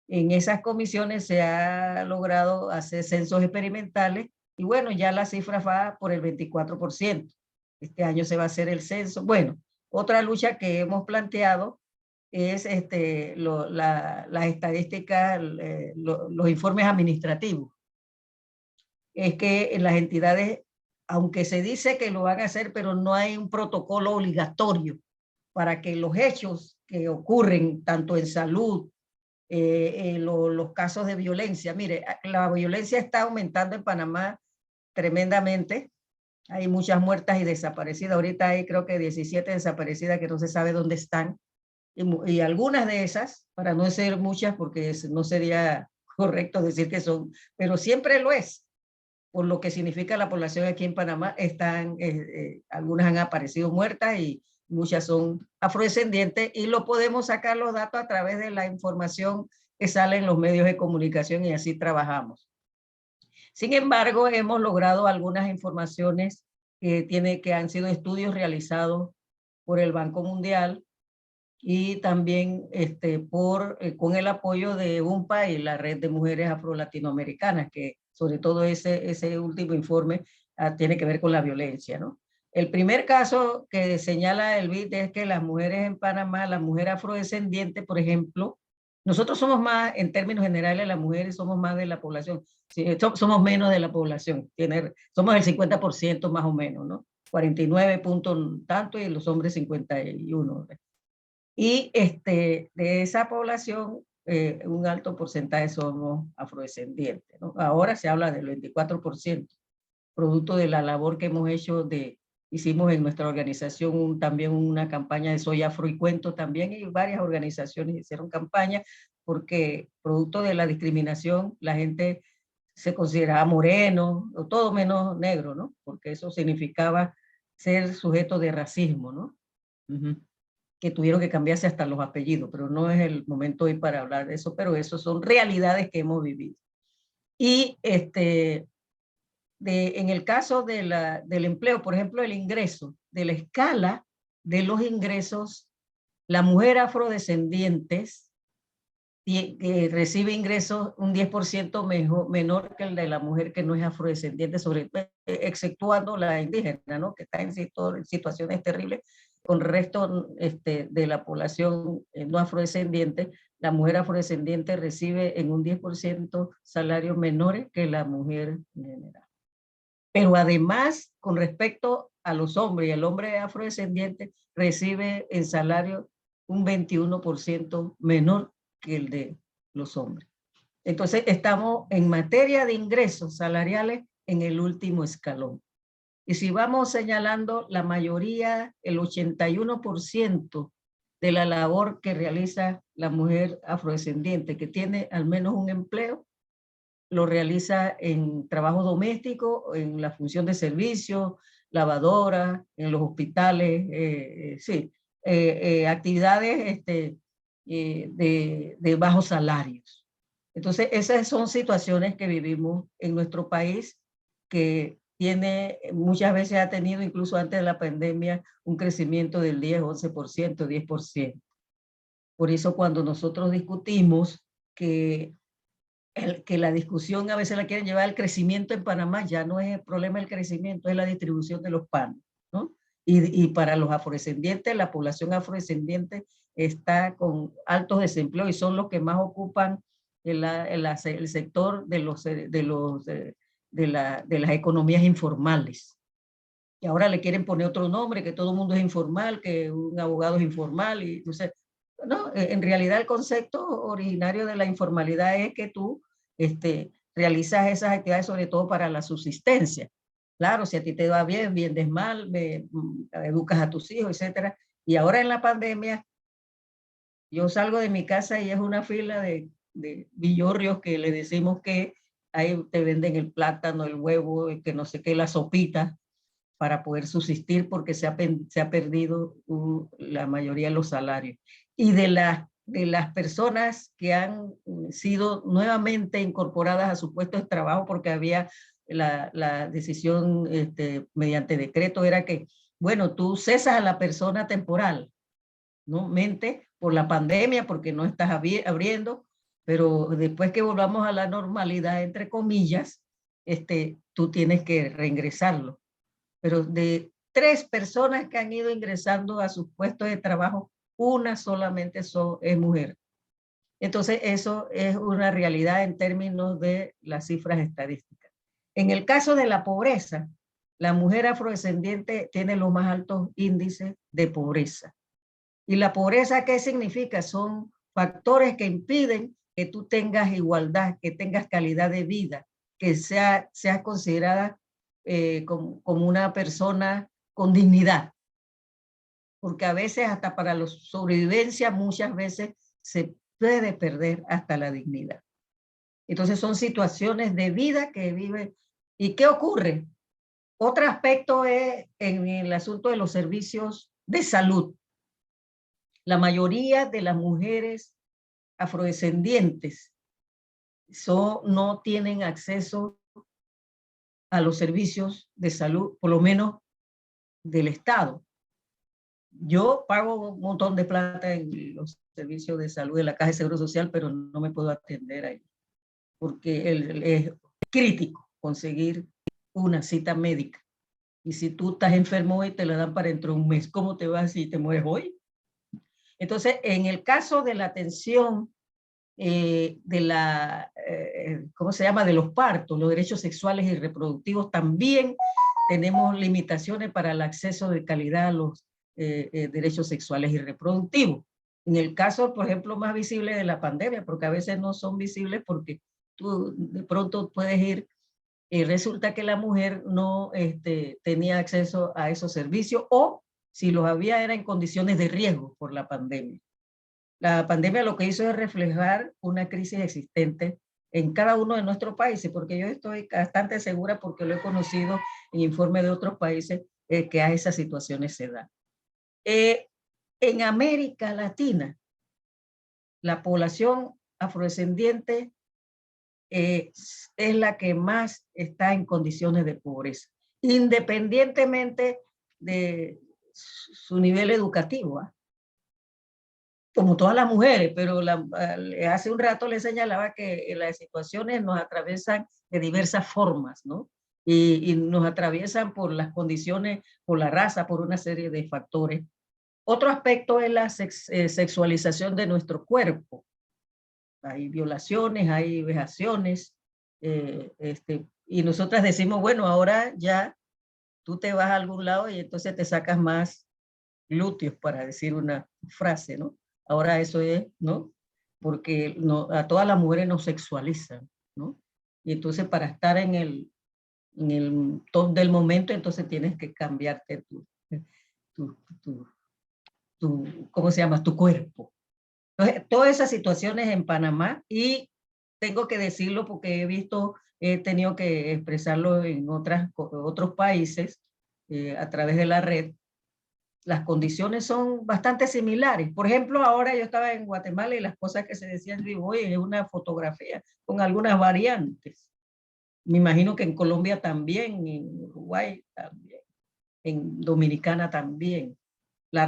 en esas comisiones se ha logrado hacer censos experimentales y bueno, ya la cifra va por el 24%. Este año se va a hacer el censo. Bueno, otra lucha que hemos planteado es las estadísticas, los informes administrativos. Es que en las entidades, aunque se dice que lo van a hacer, pero no hay un protocolo obligatorio para que los hechos que ocurren tanto en salud, los casos de violencia. Mire, la violencia está aumentando en Panamá tremendamente. Hay muchas muertas y desaparecidas. Ahorita hay creo que 17 desaparecidas que no se sabe dónde están. Y algunas de esas, para no ser muchas porque no sería correcto decir que son, pero siempre lo es, por lo que significa la población aquí en Panamá, algunas han aparecido muertas y muchas son afrodescendientes, y lo podemos sacar los datos a través de la información que sale en los medios de comunicación, y así trabajamos. Sin embargo, hemos logrado algunas informaciones que han sido estudios realizados por el Banco Mundial y también con el apoyo de UNPA y la Red de Mujeres Afro-Latinoamericanas, que sobre todo ese último informe tiene que ver con la violencia, ¿no? El primer caso que señala el BID es que las mujeres en Panamá, las mujeres afrodescendientes, por ejemplo, nosotros somos más, en términos generales, las mujeres somos más de la población, sí, somos menos de la población, somos el 50% más o menos, ¿no? 49 puntos tanto y los hombres 51. Y de esa población, un alto porcentaje somos afrodescendientes, ¿no? Ahora se habla del 24%, producto de la labor que hemos hecho hicimos en nuestra organización también una campaña de Soy Afro y Cuento también, y varias organizaciones hicieron campaña porque producto de la discriminación la gente se consideraba moreno o todo menos negro, ¿no? Porque eso significaba ser sujeto de racismo, ¿no? que tuvieron que cambiarse hasta los apellidos, pero no es el momento hoy para hablar de eso, pero eso son realidades que hemos vivido. Y en el caso del empleo, por ejemplo, el ingreso, de la escala de los ingresos, la mujer afrodescendientes recibe ingresos un 10% menor que el de la mujer que no es afrodescendiente, exceptuando la indígena, ¿no? Que está en situaciones terribles. Con el resto de la población no afrodescendiente, la mujer afrodescendiente recibe en un 10% salarios menores que la mujer en general. Pero además, con respecto a los hombres, y el hombre afrodescendiente recibe en salario un 21% menor que el de los hombres. Entonces, estamos en materia de ingresos salariales en el último escalón. Y si vamos señalando, la mayoría, el 81% de la labor que realiza la mujer afrodescendiente, que tiene al menos un empleo, lo realiza en trabajo doméstico, en la función de servicio, lavadora, en los hospitales, actividades de bajos salarios. Entonces, esas son situaciones que vivimos en nuestro país, que muchas veces ha tenido, incluso antes de la pandemia, un crecimiento del 10, 11%, 10%. Por eso cuando nosotros discutimos que la discusión a veces la quieren llevar al crecimiento en Panamá, ya no es el problema del crecimiento, es la distribución de los panes, ¿no? Y para los afrodescendientes, la población afrodescendiente está con altos desempleos y son los que más ocupan el sector de las economías informales. Y ahora le quieren poner otro nombre, que todo el mundo es informal, que un abogado es informal. Y entonces, no, en realidad el concepto originario de la informalidad es que tú realizas esas actividades sobre todo para la subsistencia. Claro, si a ti te va bien, vendes mal, educas a tus hijos, etc. Y ahora en la pandemia, yo salgo de mi casa y es una fila de villorrios que le decimos que ahí te venden el plátano, el huevo, que no sé qué, la sopita, para poder subsistir porque se ha perdido la mayoría de los salarios. Y de las personas que han sido nuevamente incorporadas a su puesto de trabajo, porque había la decisión mediante decreto, era que, bueno, tú cesas a la persona temporal, ¿no? Mente por la pandemia, porque no estás abriendo, pero después que volvamos a la normalidad, entre comillas, tú tienes que reingresarlo. Pero de 3 personas que han ido ingresando a sus puestos de trabajo, una solamente es mujer. Entonces, eso es una realidad en términos de las cifras estadísticas. En el caso de la pobreza, la mujer afrodescendiente tiene los más altos índices de pobreza. ¿Y la pobreza qué significa? Son factores que impiden que tú tengas igualdad, que tengas calidad de vida, que seas considerada como una persona con dignidad. Porque a veces hasta para la sobrevivencia muchas veces se puede perder hasta la dignidad. Entonces son situaciones de vida que vive. ¿Y qué ocurre? Otro aspecto es en el asunto de los servicios de salud. La mayoría de las mujeres afrodescendientes no tienen acceso a los servicios de salud, por lo menos del Estado. Yo pago un montón de plata en los servicios de salud de la Caja de Seguro Social, pero no me puedo atender ahí, porque es crítico conseguir una cita médica. Y si tú estás enfermo hoy, te la dan para dentro de un mes. ¿Cómo te vas si te mueres hoy? Entonces, en el caso de la atención ¿cómo se llama? De los partos, los derechos sexuales y reproductivos, también tenemos limitaciones para el acceso de calidad a los derechos sexuales y reproductivos. En el caso, por ejemplo, más visible de la pandemia, porque a veces no son visibles porque tú de pronto puedes ir y resulta que la mujer no tenía acceso a esos servicios, o si los había era en condiciones de riesgo por la pandemia. La pandemia lo que hizo es reflejar una crisis existente en cada uno de nuestros países, porque yo estoy bastante segura, porque lo he conocido en informes de otros países, que a esas situaciones se dan. en América Latina, la población afrodescendiente es la que más está en condiciones de pobreza, independientemente de su nivel educativo, ¿eh? Como todas las mujeres, pero hace un rato le señalaba que las situaciones nos atraviesan de diversas formas, ¿no? Y nos atraviesan por las condiciones, por la raza, por una serie de factores. Otro aspecto es la sexualización de nuestro cuerpo. Hay violaciones, hay vejaciones, y nosotras decimos, bueno, ahora ya tú te vas a algún lado y entonces te sacas más glúteos, para decir una frase, ¿no? Ahora eso es, ¿no? Porque no, a todas las mujeres nos sexualizan, ¿no? Y entonces para estar en el top del momento, entonces tienes que cambiarte ¿cómo se llama? Tu cuerpo. Entonces, todas esas situaciones en Panamá, y tengo que decirlo porque he tenido que expresarlo en otros países a través de la red, las condiciones son bastante similares. Por ejemplo, ahora yo estaba en Guatemala y las cosas que se decían, digo, oye, es una fotografía con algunas variantes. Me imagino que en Colombia también, en Uruguay también, en Dominicana también. La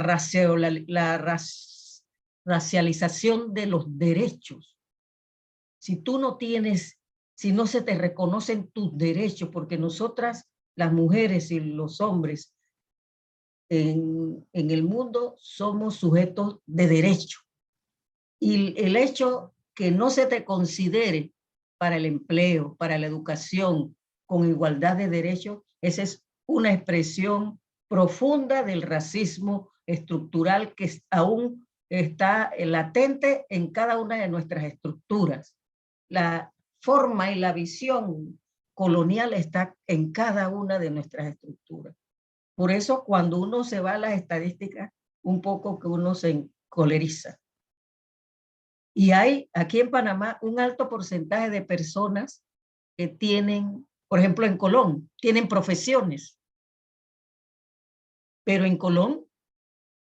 racialización de los derechos. Si tú no tienes, si no se te reconocen tus derechos, porque nosotras, las mujeres y los hombres, en el mundo somos sujetos de derecho. Y el hecho que no se te considere para el empleo, para la educación, con igualdad de derechos, esa es una expresión profunda del racismo estructural que aún está latente en cada una de nuestras estructuras. La forma y la visión colonial está en cada una de nuestras estructuras. Por eso cuando uno se va a las estadísticas, un poco que uno se encoleriza. Y hay aquí en Panamá un alto porcentaje de personas que tienen, por ejemplo en Colón, tienen profesiones. Pero en Colón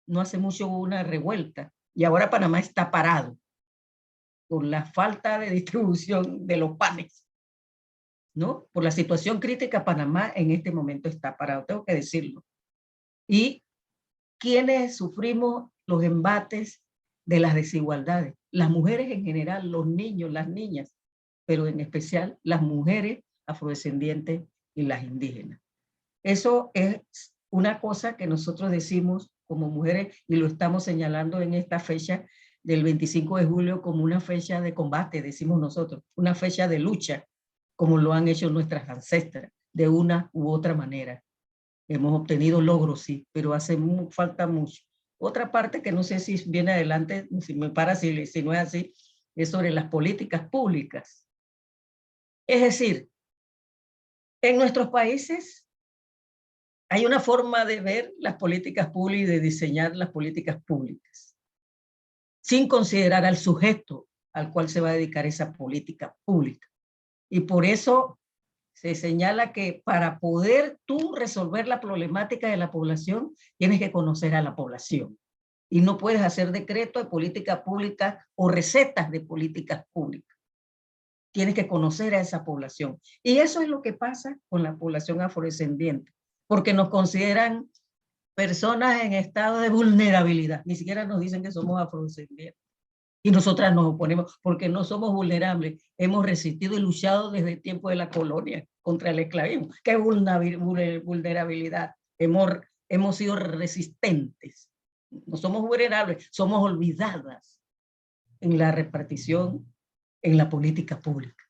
no hace mucho hubo una revuelta y ahora Panamá está parado por la falta de distribución de los panes, ¿no? Por la situación crítica, Panamá en este momento está parado, tengo que decirlo. Y quienes sufrimos los embates de las desigualdades, las mujeres en general, los niños, las niñas, pero en especial las mujeres afrodescendientes y las indígenas. Eso es una cosa que nosotros decimos como mujeres y lo estamos señalando en esta fecha del 25 de julio como una fecha de combate, decimos nosotros, una fecha de lucha, como lo han hecho nuestras ancestras, de una u otra manera. Hemos obtenido logros, sí, pero falta mucho. Otra parte que no sé si viene adelante, si me para, si no es así, es sobre las políticas públicas. Es decir, en nuestros países hay una forma de ver las políticas públicas y de diseñar las políticas públicas, sin considerar al sujeto al cual se va a dedicar esa política pública. Y por eso se señala que para poder tú resolver la problemática de la población, tienes que conocer a la población. Y no puedes hacer decretos de política pública o recetas de políticas públicas. Tienes que conocer a esa población. Y eso es lo que pasa con la población afrodescendiente, porque nos consideran personas en estado de vulnerabilidad. Ni siquiera nos dicen que somos afrodescendientes. Y nosotras nos oponemos porque no somos vulnerables. Hemos resistido y luchado desde el tiempo de la colonia contra el esclavismo. ¿Qué vulnerabilidad? Hemos sido resistentes. No somos vulnerables, somos olvidadas en la repartición, en la política pública.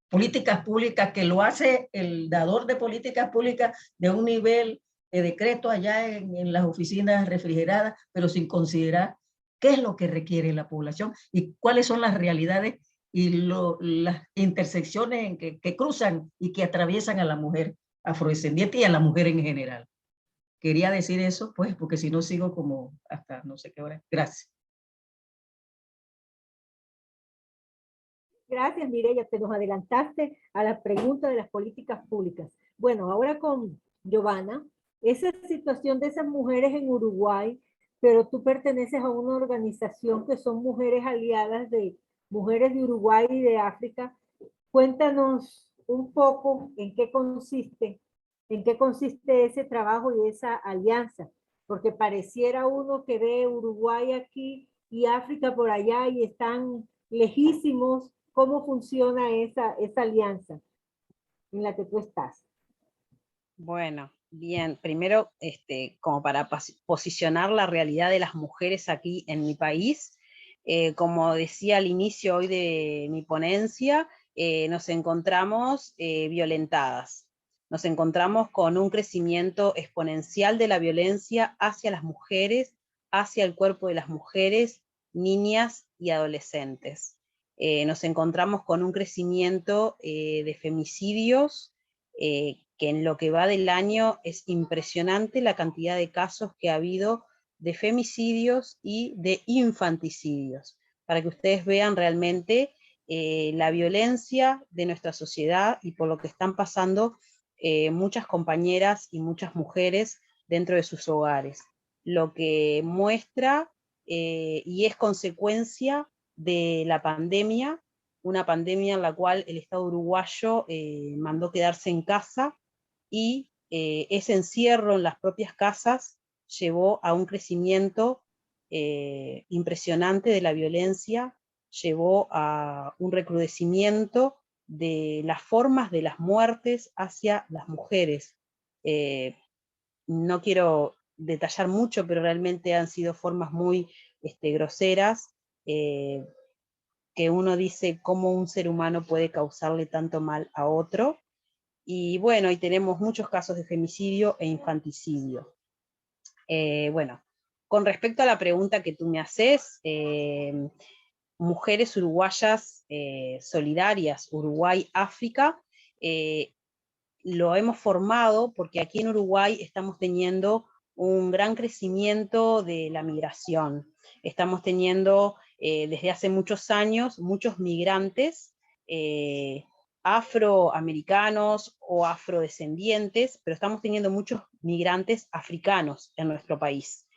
Políticas públicas que lo hace el dador de políticas públicas de un nivel de decreto allá en las oficinas refrigeradas, pero sin considerar qué es lo que requiere la población y cuáles son las realidades y las intersecciones que cruzan y que atraviesan a la mujer afrodescendiente y a la mujer en general. Quería decir eso, pues, porque si no sigo como hasta no sé qué hora. Gracias. Gracias, Mireya, te nos adelantaste a la pregunta de las políticas públicas. Bueno, ahora con Giovanna, esa situación de esas mujeres en Uruguay pero tú perteneces a una organización que son mujeres aliadas de mujeres de Uruguay y de África. Cuéntanos un poco en qué consiste ese trabajo y esa alianza, porque pareciera uno que ve Uruguay aquí y África por allá y están lejísimos. ¿Cómo funciona esa alianza en la que tú estás? Bueno, bien, primero, como para posicionar la realidad de las mujeres aquí en mi país, como decía al inicio hoy de mi ponencia, nos encontramos violentadas. Nos encontramos con un crecimiento exponencial de la violencia hacia las mujeres, hacia el cuerpo de las mujeres, niñas y adolescentes. Nos encontramos con un crecimiento de femicidios, que en lo que va del año es impresionante la cantidad de casos que ha habido de femicidios y de infanticidios, para que ustedes vean realmente la violencia de nuestra sociedad y por lo que están pasando muchas compañeras y muchas mujeres dentro de sus hogares, lo que muestra y es consecuencia de la pandemia, una pandemia en la cual el Estado uruguayo mandó quedarse en casa, y ese encierro en las propias casas llevó a un crecimiento impresionante de la violencia, llevó a un recrudecimiento de las formas de las muertes hacia las mujeres. No quiero detallar mucho, pero realmente han sido formas muy groseras, que uno dice cómo un ser humano puede causarle tanto mal a otro. Y bueno, y tenemos muchos casos de femicidio e infanticidio. Bueno, con respecto a la pregunta que tú me haces, mujeres uruguayas solidarias, Uruguay-África, lo hemos formado porque aquí en Uruguay estamos teniendo un gran crecimiento de la migración. Estamos teniendo desde hace muchos años muchos migrantes afroamericanos o afrodescendientes, pero estamos teniendo muchos migrantes africanos en nuestro país.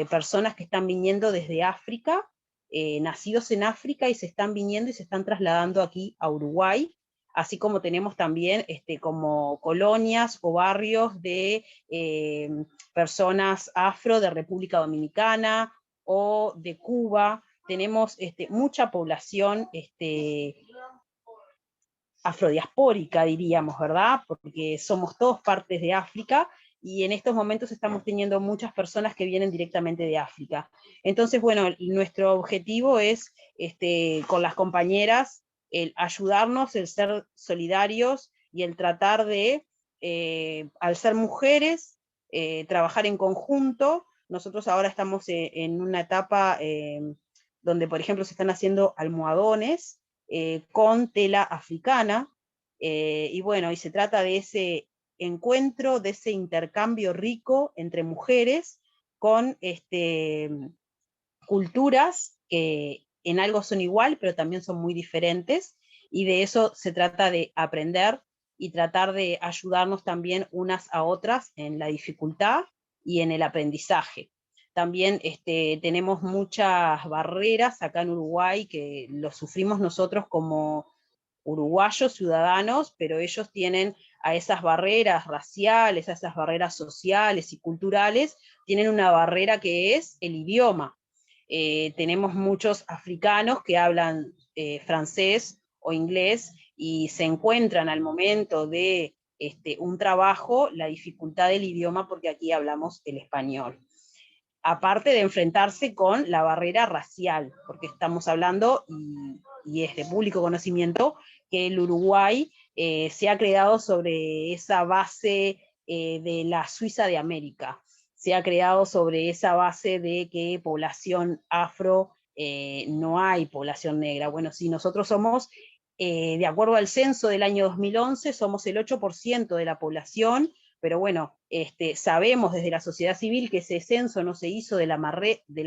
Personas que están viniendo desde África, nacidos en África y se están viniendo y se están trasladando aquí a Uruguay, así como tenemos también como colonias o barrios de personas afro de República Dominicana o de Cuba. Tenemos mucha población afrodiaspórica, diríamos, ¿verdad? Porque somos todos partes de África, y en estos momentos estamos teniendo muchas personas que vienen directamente de África. Entonces, bueno, nuestro objetivo es, con las compañeras, el ayudarnos, el ser solidarios y el tratar de, al ser mujeres, trabajar en conjunto. Nosotros ahora estamos en una etapa donde, por ejemplo, se están haciendo almohadones con tela africana, y bueno, y se trata de ese encuentro, de ese intercambio rico entre mujeres con culturas que en algo son igual, pero también son muy diferentes, y de eso se trata de aprender y tratar de ayudarnos también unas a otras en la dificultad y en el aprendizaje. También tenemos muchas barreras acá en Uruguay que lo sufrimos nosotros como uruguayos, ciudadanos, pero ellos tienen a esas barreras raciales, a esas barreras sociales y culturales, tienen una barrera que es el idioma. Tenemos muchos africanos que hablan francés o inglés y se encuentran al momento de un trabajo la dificultad del idioma porque aquí hablamos el español. Aparte de enfrentarse con la barrera racial, porque estamos hablando, y es de público conocimiento, que el Uruguay se ha creado sobre esa base de la Suiza de América, se ha creado sobre esa base de que población afro, no hay población negra. Bueno, si nosotros somos, de acuerdo al censo del año 2011, somos el 8% de la población, pero bueno, sabemos desde la sociedad civil que ese censo no se hizo de la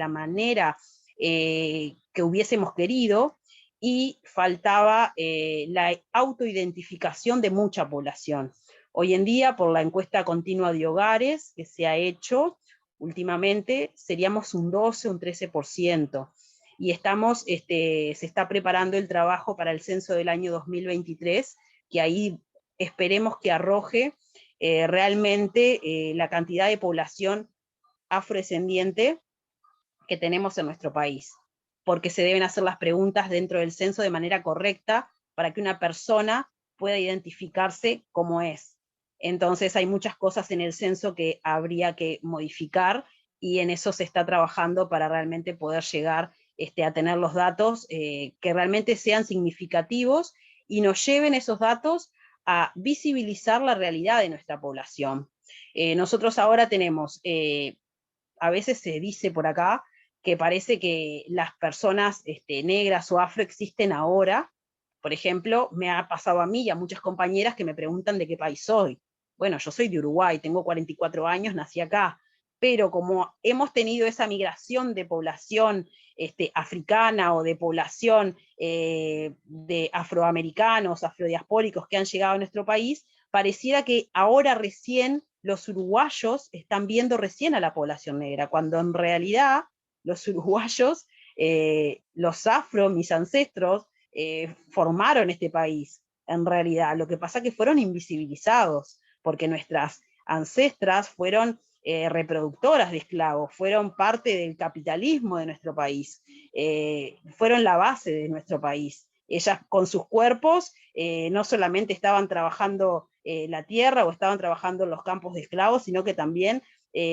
manera que hubiésemos querido, y faltaba la autoidentificación de mucha población. Hoy en día, por la encuesta continua de hogares que se ha hecho, últimamente, seríamos un 12, un 13%. Y se está preparando el trabajo para el censo del año 2023, que ahí esperemos que arroje realmente la cantidad de población afrodescendiente que tenemos en nuestro país, porque se deben hacer las preguntas dentro del censo de manera correcta para que una persona pueda identificarse como es. Entonces hay muchas cosas en el censo que habría que modificar, y en eso se está trabajando para realmente poder llegar a tener los datos que realmente sean significativos y nos lleven esos datos a visibilizar la realidad de nuestra población. Nosotros ahora tenemos, a veces se dice por acá, que parece que las personas negras o afro existen ahora. Por ejemplo, me ha pasado a mí y a muchas compañeras que me preguntan de qué país soy. Bueno, yo soy de Uruguay, tengo 44 años, nací acá, pero como hemos tenido esa migración de población africana o de población de afroamericanos, afrodiaspóricos que han llegado a nuestro país, pareciera que ahora recién los uruguayos están viendo recién a la población negra, cuando en realidad los uruguayos, los afro, mis ancestros, formaron este país, en realidad. Lo que pasa es que fueron invisibilizados, porque nuestras ancestras fueron reproductoras de esclavos, fueron parte del capitalismo de nuestro país, fueron la base de nuestro país. Ellas con sus cuerpos no solamente estaban trabajando la tierra o estaban trabajando en los campos de esclavos, sino que también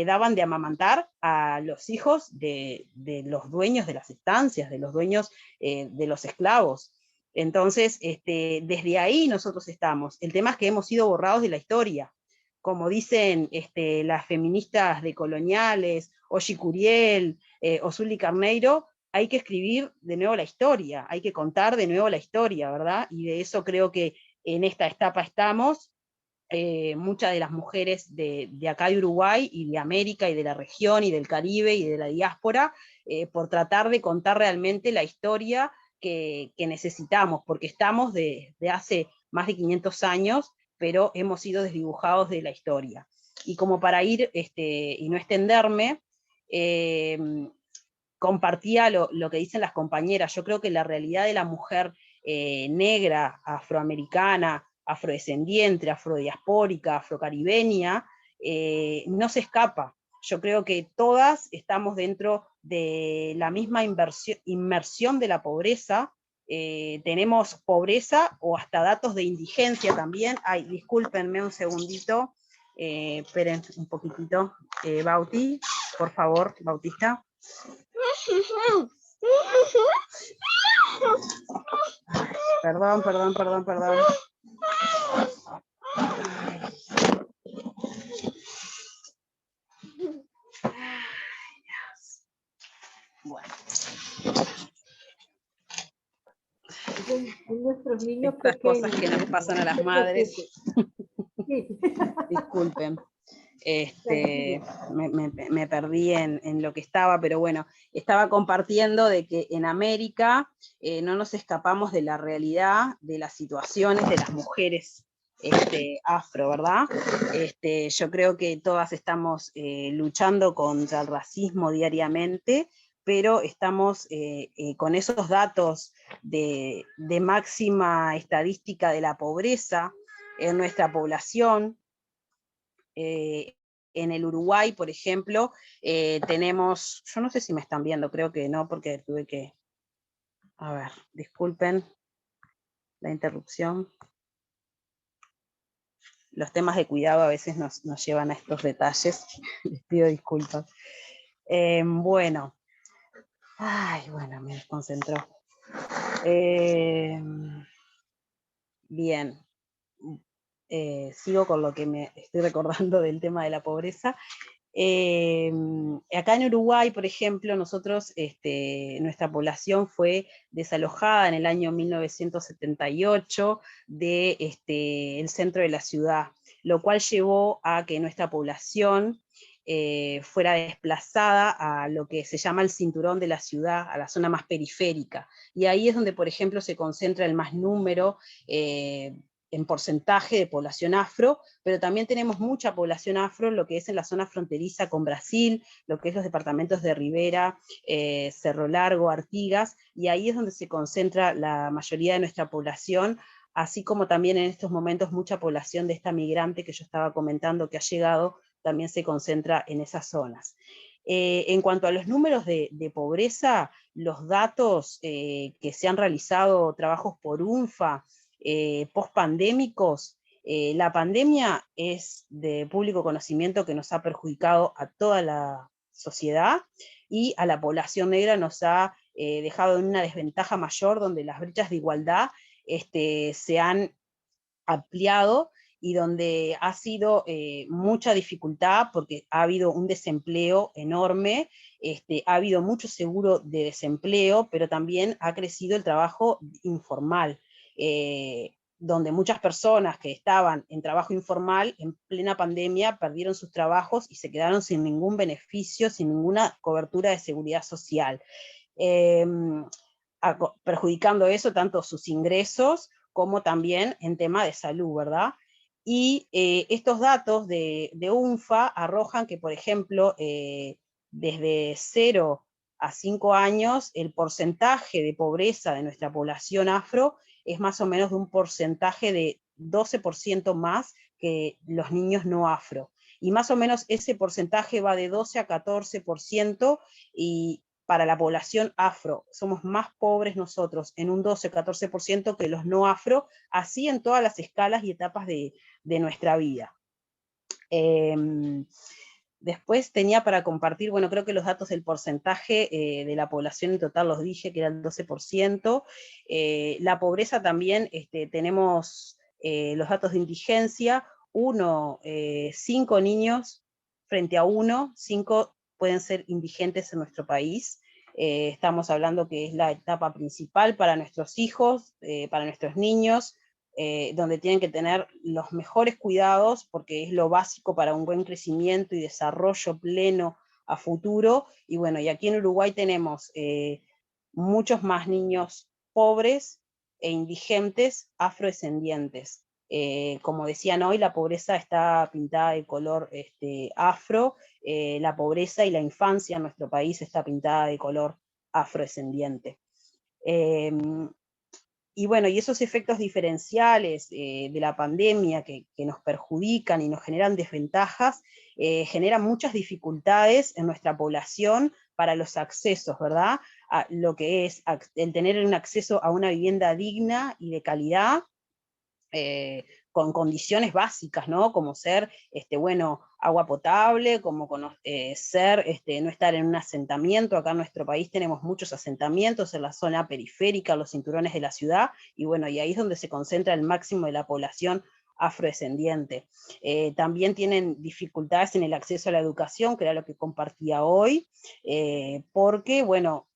daban de amamantar a los hijos de los dueños de las estancias, de los dueños de los esclavos. Entonces, desde ahí nosotros estamos. El tema es que hemos sido borrados de la historia. Como dicen las feministas decoloniales, Oji Curiel, o Zully Carneiro, hay que escribir de nuevo la historia, hay que contar de nuevo la historia, ¿verdad? Y de eso creo que en esta etapa estamos. Muchas de las mujeres de acá de Uruguay y de América y de la región y del Caribe y de la diáspora, por tratar de contar realmente la historia que necesitamos, porque estamos de hace más de 500 años, pero hemos sido desdibujados de la historia. Y como para ir y no extenderme, compartía lo que dicen las compañeras. Yo creo que la realidad de la mujer negra, afroamericana, afrodescendiente, afrodiaspórica, afrocaribeña, no se escapa. Yo creo que todas estamos dentro de la misma inmersión de la pobreza. Tenemos pobreza o hasta datos de indigencia también. Ay, discúlpenme un segundito, esperen un poquitito. Bauti, por favor, Bautista. Perdón. Bueno. Son nuestros niños Estas pequeños. cosas que nos pasan a las madres. Sí. Disculpen. Me perdí en lo que estaba, pero bueno, estaba compartiendo de que en América no nos escapamos de la realidad, de las situaciones de las mujeres afro, ¿verdad? Yo creo que todas estamos luchando contra el racismo diariamente, pero estamos con esos datos de máxima estadística de la pobreza en nuestra población. En el Uruguay, por ejemplo, tenemos, yo no sé si me están viendo, creo que no, porque tuve que, a ver, disculpen la interrupción. Los temas de cuidado a veces nos llevan a estos detalles, les pido disculpas. Bueno, me desconcentró. Bien. Sigo con lo que me estoy recordando del tema de la pobreza. Acá en Uruguay, por ejemplo, nosotros, nuestra población fue desalojada en el año 1978 del centro de la ciudad, lo cual llevó a que nuestra población fuera desplazada a lo que se llama el cinturón de la ciudad, a la zona más periférica. Y ahí es donde, por ejemplo, se concentra el más número en porcentaje de población afro, pero también tenemos mucha población afro, lo que es en la zona fronteriza con Brasil, lo que es los departamentos de Rivera, Cerro Largo, Artigas, y ahí es donde se concentra la mayoría de nuestra población, así como también en estos momentos mucha población de esta migrante que yo estaba comentando que ha llegado, también se concentra en esas zonas. En cuanto a los números de pobreza, los datos que se han realizado, trabajos por UNFA, post-pandémicos, la pandemia es de público conocimiento que nos ha perjudicado a toda la sociedad y a la población negra nos ha dejado en una desventaja mayor donde las brechas de igualdad se han ampliado y donde ha sido mucha dificultad porque ha habido un desempleo enorme, ha habido mucho seguro de desempleo, pero también ha crecido el trabajo informal, donde muchas personas que estaban en trabajo informal en plena pandemia perdieron sus trabajos y se quedaron sin ningún beneficio, sin ninguna cobertura de seguridad social. Perjudicando eso tanto sus ingresos como también en tema de salud, ¿verdad? Y estos datos de UNFA arrojan que, por ejemplo, desde 0 a 5 años, el porcentaje de pobreza de nuestra población afro es más o menos de un porcentaje de 12% más que los niños no afro. Y más o menos ese porcentaje va de 12 a 14%, y para la población afro somos más pobres nosotros en un 12-14% que los no afro, así en todas las escalas y etapas de nuestra vida. Después tenía para compartir, bueno, creo que los datos del porcentaje de la población en total los dije, que era el 12%. La pobreza también, tenemos los datos de indigencia, 5 niños frente a 5 pueden ser indigentes en nuestro país. Estamos hablando que es la etapa principal para nuestros hijos, para nuestros niños, donde tienen que tener los mejores cuidados, porque es lo básico para un buen crecimiento y desarrollo pleno a futuro. Y bueno, y aquí en Uruguay tenemos muchos más niños pobres e indigentes afrodescendientes. Como decían hoy, la pobreza está pintada de color afro, la pobreza y la infancia en nuestro país está pintada de color afrodescendiente. Y bueno, y esos efectos diferenciales de la pandemia que nos perjudican y nos generan desventajas, generan muchas dificultades en nuestra población para los accesos, ¿verdad? A lo que es el tener un acceso a una vivienda digna y de calidad, con condiciones básicas, ¿no? Como ser, bueno, agua potable, como ser, no estar en un asentamiento. Acá en nuestro país tenemos muchos asentamientos en la zona periférica, los cinturones de la ciudad, y bueno, y ahí es donde se concentra el máximo de la población afrodescendiente. También tienen dificultades en el acceso a la educación, que era lo que compartía hoy, porque, bueno,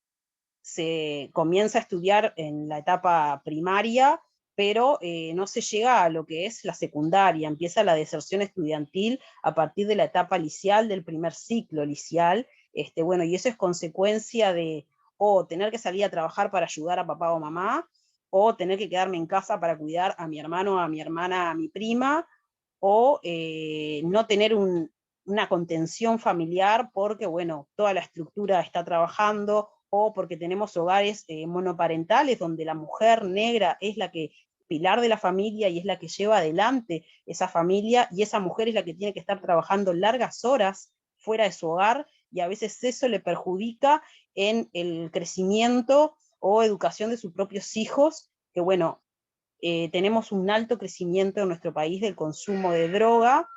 se comienza a estudiar en la etapa primaria, pero no se llega a lo que es la secundaria, empieza la deserción estudiantil a partir de la etapa liceal, del primer ciclo liceal, bueno, y eso es consecuencia de o tener que salir a trabajar para ayudar a papá o mamá, o tener que quedarme en casa para cuidar a mi hermano, a mi hermana, a mi prima, o no tener una contención familiar porque, bueno, toda la estructura está trabajando, o porque tenemos hogares monoparentales donde la mujer negra es la que pilar de la familia y es la que lleva adelante esa familia, y esa mujer es la que tiene que estar trabajando largas horas fuera de su hogar, y a veces eso le perjudica en el crecimiento o educación de sus propios hijos, que bueno, tenemos un alto crecimiento en nuestro país del consumo de droga,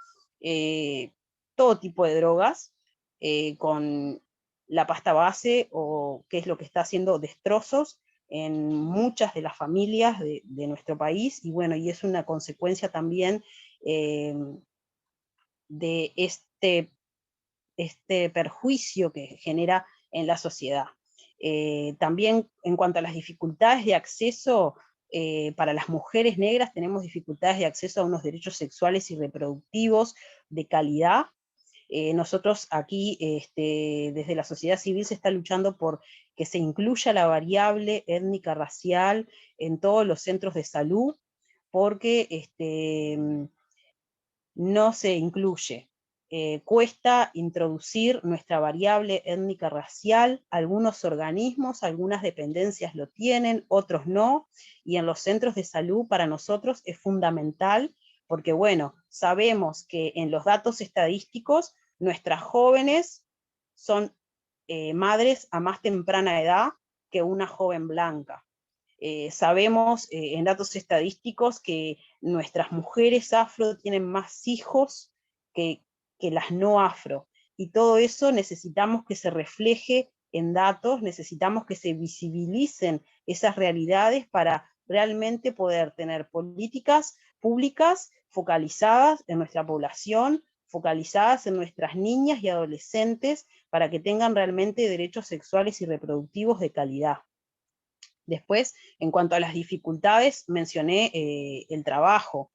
todo tipo de drogas, con la pasta base, o qué es lo que está haciendo destrozos en muchas de las familias de nuestro país, y bueno, y es una consecuencia también de este perjuicio que genera en la sociedad. También en cuanto a las dificultades de acceso, para las mujeres negras tenemos dificultades de acceso a unos derechos sexuales y reproductivos de calidad. Nosotros aquí, desde la sociedad civil, se está luchando por que se incluya la variable étnica racial en todos los centros de salud, porque no se incluye. Cuesta introducir nuestra variable étnica racial, algunos organismos, algunas dependencias lo tienen, otros no, y en los centros de salud para nosotros es fundamental, porque bueno, sabemos que en los datos estadísticos nuestras jóvenes son madres a más temprana edad que una joven blanca. Sabemos en datos estadísticos que nuestras mujeres afro tienen más hijos que las no afro, y todo eso necesitamos que se refleje en datos, necesitamos que se visibilicen esas realidades para realmente poder tener políticas públicas focalizadas en nuestra población, focalizadas en nuestras niñas y adolescentes, para que tengan realmente derechos sexuales y reproductivos de calidad. Después, en cuanto a las dificultades, mencioné el trabajo.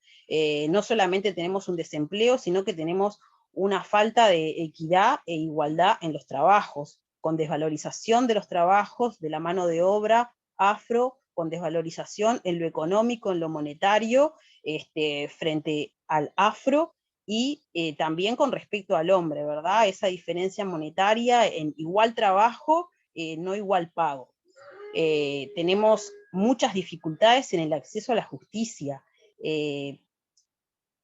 No solamente tenemos un desempleo, sino que tenemos una falta de equidad e igualdad en los trabajos, con desvalorización de los trabajos, de la mano de obra afro, con desvalorización en lo económico, en lo monetario, frente al afro, y también con respecto al hombre, ¿verdad? Esa diferencia monetaria en igual trabajo, no igual pago. Tenemos muchas dificultades en el acceso a la justicia.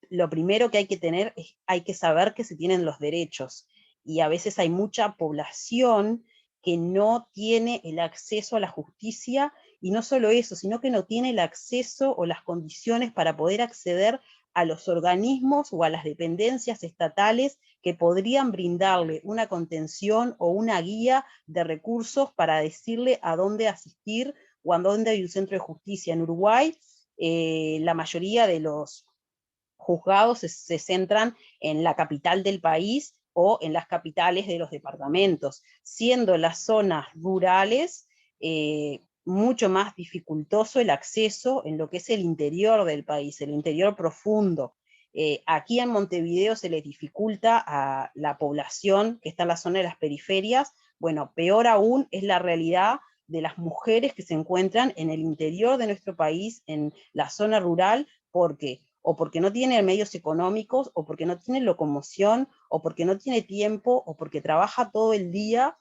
Lo primero que hay que tener es, hay que saber que se tienen los derechos, y a veces hay mucha población que no tiene el acceso a la justicia, y no solo eso, sino que no tiene el acceso o las condiciones para poder acceder a los organismos o a las dependencias estatales que podrían brindarle una contención o una guía de recursos para decirle a dónde asistir o a dónde hay un centro de justicia. En Uruguay, la mayoría de los juzgados se centran en la capital del país o en las capitales de los departamentos, siendo las zonas rurales mucho más dificultoso el acceso en lo que es el interior del país, el interior profundo. Aquí en Montevideo se les dificulta a la población que está en la zona de las periferias. Bueno, peor aún es la realidad de las mujeres que se encuentran en el interior de nuestro país, en la zona rural, porque o porque no tiene medios económicos, o porque no tiene locomoción, o porque no tiene tiempo, o porque trabaja todo el día,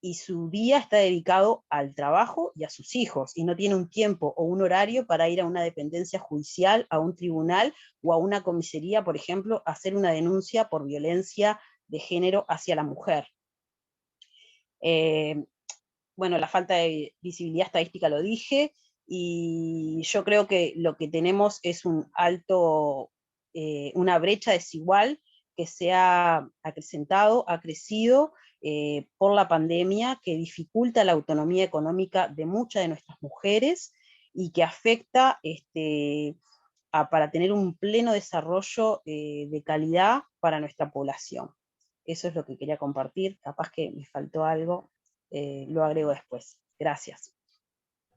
y su día está dedicado al trabajo y a sus hijos, y no tiene un tiempo o un horario para ir a una dependencia judicial, a un tribunal, o a una comisaría, por ejemplo, a hacer una denuncia por violencia de género hacia la mujer. Bueno, la falta de visibilidad estadística lo dije, y yo creo que lo que tenemos es una brecha desigual que se ha acrecentado, ha crecido por la pandemia, que dificulta la autonomía económica de muchas de nuestras mujeres, y que afecta para tener un pleno desarrollo de calidad para nuestra población. Eso es lo que quería compartir, capaz que me faltó algo. Lo agrego después. Gracias.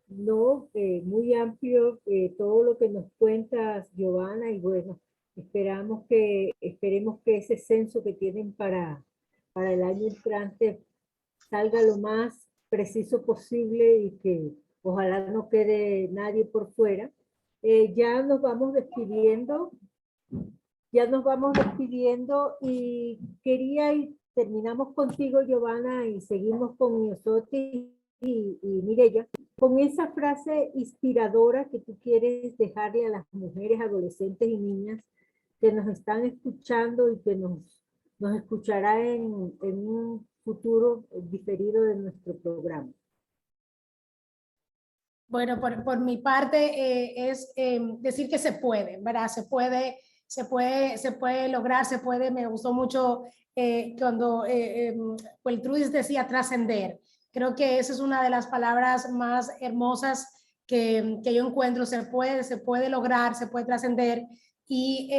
No, muy amplio todo lo que nos cuentas, Giovanna, y bueno, esperemos que ese censo que tienen para el año entrante salga lo más preciso posible y que ojalá no quede nadie por fuera. Ya nos vamos despidiendo. Y quería y terminamos contigo, Giovanna, y seguimos con nosotros y Mireya, con esa frase inspiradora que tú quieres dejarle a las mujeres, adolescentes y niñas que nos están escuchando y que nos escuchará en un futuro diferido de nuestro programa. Bueno, por mi parte es decir que se puede, ¿verdad? Se puede lograr, se puede. Me gustó mucho cuando Trudis decía trascender. Creo que esa es una de las palabras más hermosas que yo encuentro. Se puede lograr, se puede trascender, y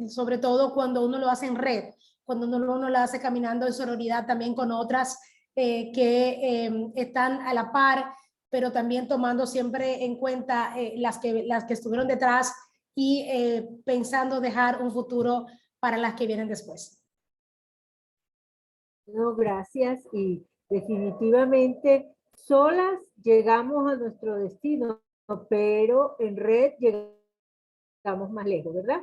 sobre todo cuando uno lo hace en red, cuando uno lo hace caminando en sororidad también con otras que están a la par, pero también tomando siempre en cuenta las que estuvieron detrás, y pensando dejar un futuro para las que vienen después. No, gracias, y definitivamente solas llegamos a nuestro destino, pero en red llegamos estamos más lejos, ¿verdad?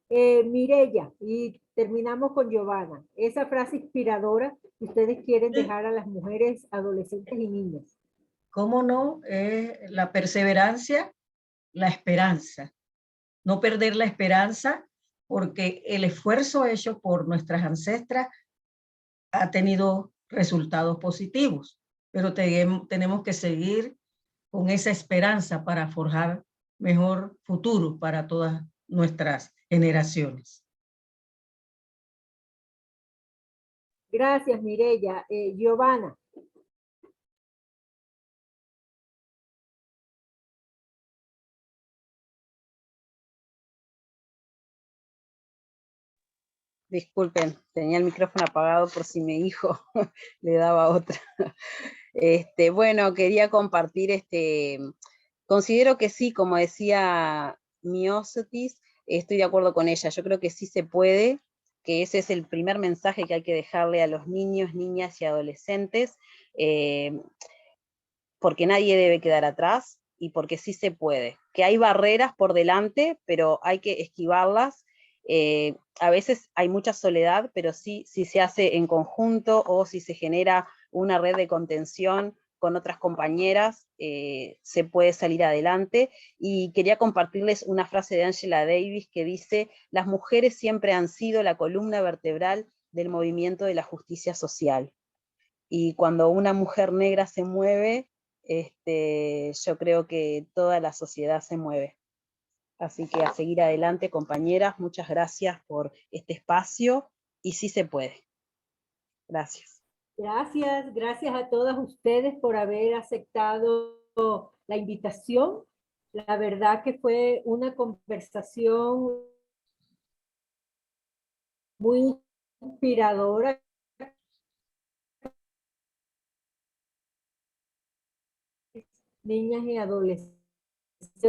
Mireya, y terminamos con Giovanna. Esa frase inspiradora que ustedes quieren dejar a las mujeres, adolescentes y niñas. ¿Cómo no? La perseverancia, la esperanza. No perder la esperanza, porque el esfuerzo hecho por nuestras ancestras ha tenido resultados positivos, pero tenemos que seguir con esa esperanza para forjar mejor futuro para todas nuestras generaciones. Gracias, Mireya. Giovanna. Disculpen, tenía el micrófono apagado por si mi hijo le daba otra. Bueno, quería compartir, considero que sí, como decía Miosotis, estoy de acuerdo con ella, yo creo que sí se puede, que ese es el primer mensaje que hay que dejarle a los niños, niñas y adolescentes, porque nadie debe quedar atrás y porque sí se puede, que hay barreras por delante, pero hay que esquivarlas. A veces hay mucha soledad, pero sí, si se hace en conjunto o si se genera una red de contención con otras compañeras, se puede salir adelante. Y quería compartirles una frase de Angela Davis que dice: las mujeres siempre han sido la columna vertebral del movimiento de la justicia social. Y cuando una mujer negra se mueve, yo creo que toda la sociedad se mueve. Así que a seguir adelante, compañeras, muchas gracias por este espacio y sí se puede. Gracias. Gracias, gracias a todas ustedes por haber aceptado la invitación. La verdad que fue una conversación muy inspiradora. Niñas y adolescentes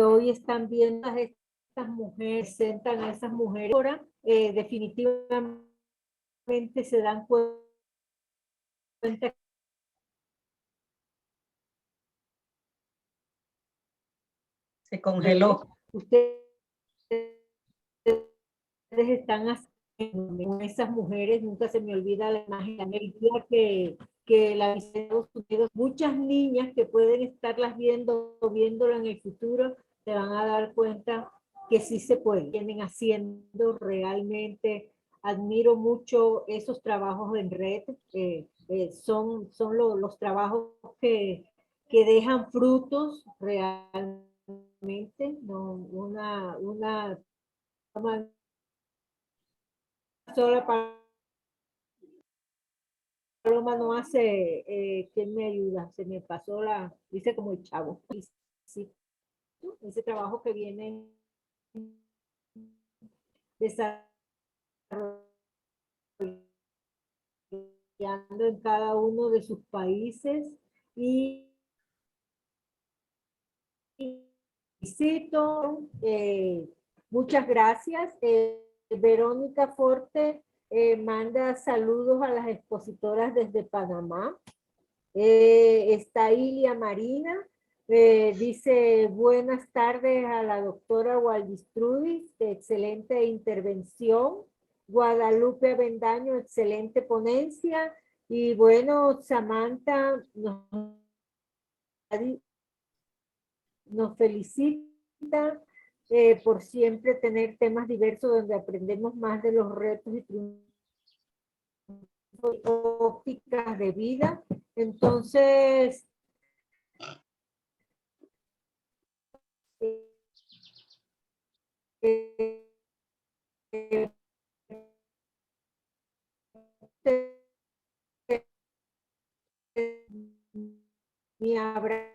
hoy están viendo a estas mujeres, sentan a esas mujeres. Ahora, definitivamente se dan cuenta Se congeló. ustedes están haciendo esas mujeres. Nunca se me olvida la imagen de América que la Estados Unidos, muchas niñas que pueden estarlas viéndolo en el futuro, se van a dar cuenta que sí se puede, vienen haciendo realmente. Admiro mucho esos trabajos en red, son los trabajos que dejan frutos realmente, no una sola paloma no hace. ¿Quién me ayuda? Se me pasó dice como el chavo. Sí, ese trabajo que viene desarrollando en cada uno de sus países y visito. Muchas gracias. Verónica Forte manda saludos a las expositoras desde Panamá. Está Ilia Marina, dice buenas tardes a la doctora Waldistrudis, excelente intervención. Guadalupe Avendaño, excelente ponencia. Y bueno, Samantha nos felicita por siempre tener temas diversos donde aprendemos más de los retos y ópticas de vida. Entonces, mi abrazo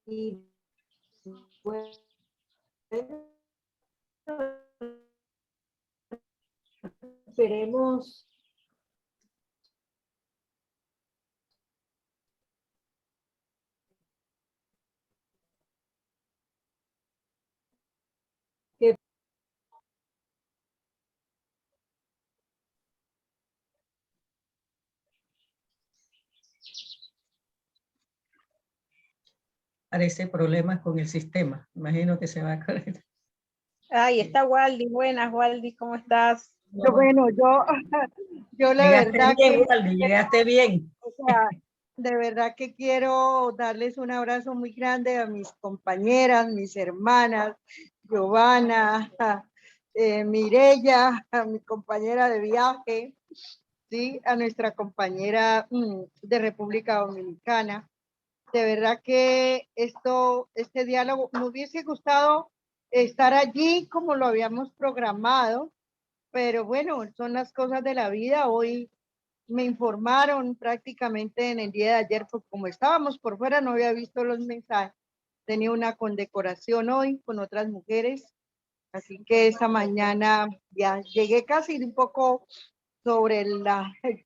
y bueno, esperemos que parece problemas con el sistema. Imagino que se va a correr. Ay, está Waldi. Buenas, Waldi, ¿cómo estás? Bueno, yo la Llegaste verdad bien, que, Waldi, llegaste bien. o sea, de verdad que quiero darles un abrazo muy grande a mis compañeras, mis hermanas, Giovanna, Mireya, a mi compañera de viaje, ¿sí? A nuestra compañera de República Dominicana. De verdad que este diálogo, me hubiese gustado estar allí como lo habíamos programado, pero bueno, son las cosas de la vida. Hoy me informaron prácticamente en el día de ayer, pues como estábamos por fuera, no había visto los mensajes. Tenía una condecoración hoy con otras mujeres, así que esta mañana ya llegué casi un poco sobre el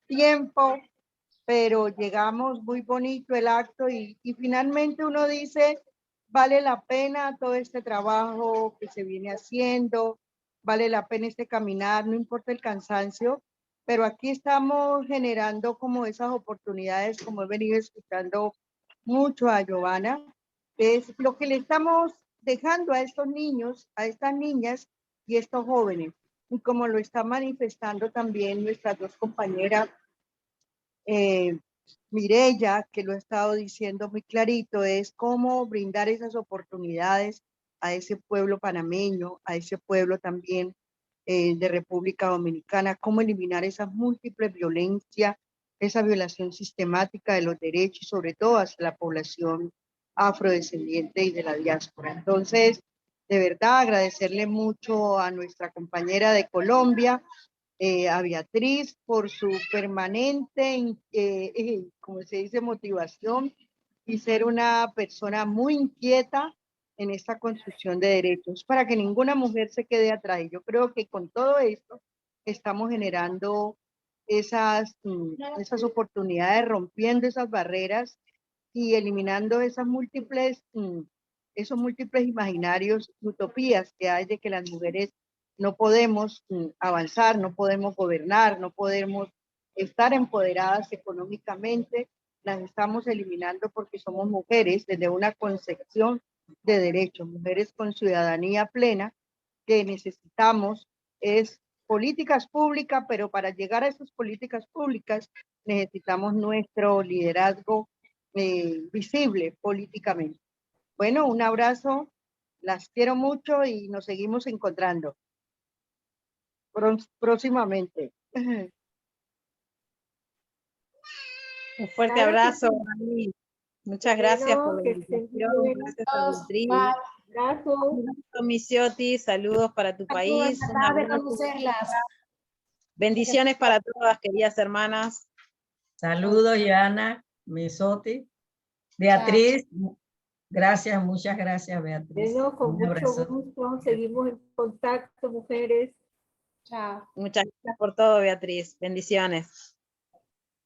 tiempo, pero llegamos muy bonito el acto y finalmente uno dice, vale la pena todo este trabajo que se viene haciendo, vale la pena este caminar, no importa el cansancio, pero aquí estamos generando como esas oportunidades, como he venido escuchando mucho a Giovanna, es lo que le estamos dejando a estos niños, a estas niñas y estos jóvenes, y como lo está manifestando también nuestras dos compañeras, Mireya, que lo ha estado diciendo muy clarito, es cómo brindar esas oportunidades a ese pueblo panameño, a ese pueblo también de República Dominicana, cómo eliminar esas múltiples violencias, esa violación sistemática de los derechos y sobre todo hacia la población afrodescendiente y de la diáspora. Entonces, de verdad, agradecerle mucho a nuestra compañera de Colombia, a Beatriz por su permanente, como se dice, motivación y ser una persona muy inquieta en esta construcción de derechos para que ninguna mujer se quede atrás. Y yo creo que con todo esto estamos generando esas oportunidades, rompiendo esas barreras y eliminando esos múltiples imaginarios, utopías que hay de que las mujeres no podemos avanzar, no podemos gobernar, no podemos estar empoderadas económicamente, las estamos eliminando porque somos mujeres desde una concepción de derechos, mujeres con ciudadanía plena, que necesitamos es políticas públicas, pero para llegar a esas políticas públicas necesitamos nuestro liderazgo visible políticamente. Bueno, un abrazo, las quiero mucho y nos seguimos encontrando próximamente. Un fuerte Claro que abrazo, sí. Waldi. Muchas gracias por la Bueno, que estén invitación. bien. Gracias a Beatriz. Abrazo. Misiotti, saludos para tu país. Un Encantada de abrazo. conocerlas. Bendiciones para todas, queridas hermanas. Saludos, Yana, Misotti. Beatriz, gracias, muchas gracias, Beatriz. Bueno, con Un mucho abrazo. gusto. Seguimos en contacto, mujeres. Chao. Muchas gracias por todo, Beatriz. Bendiciones.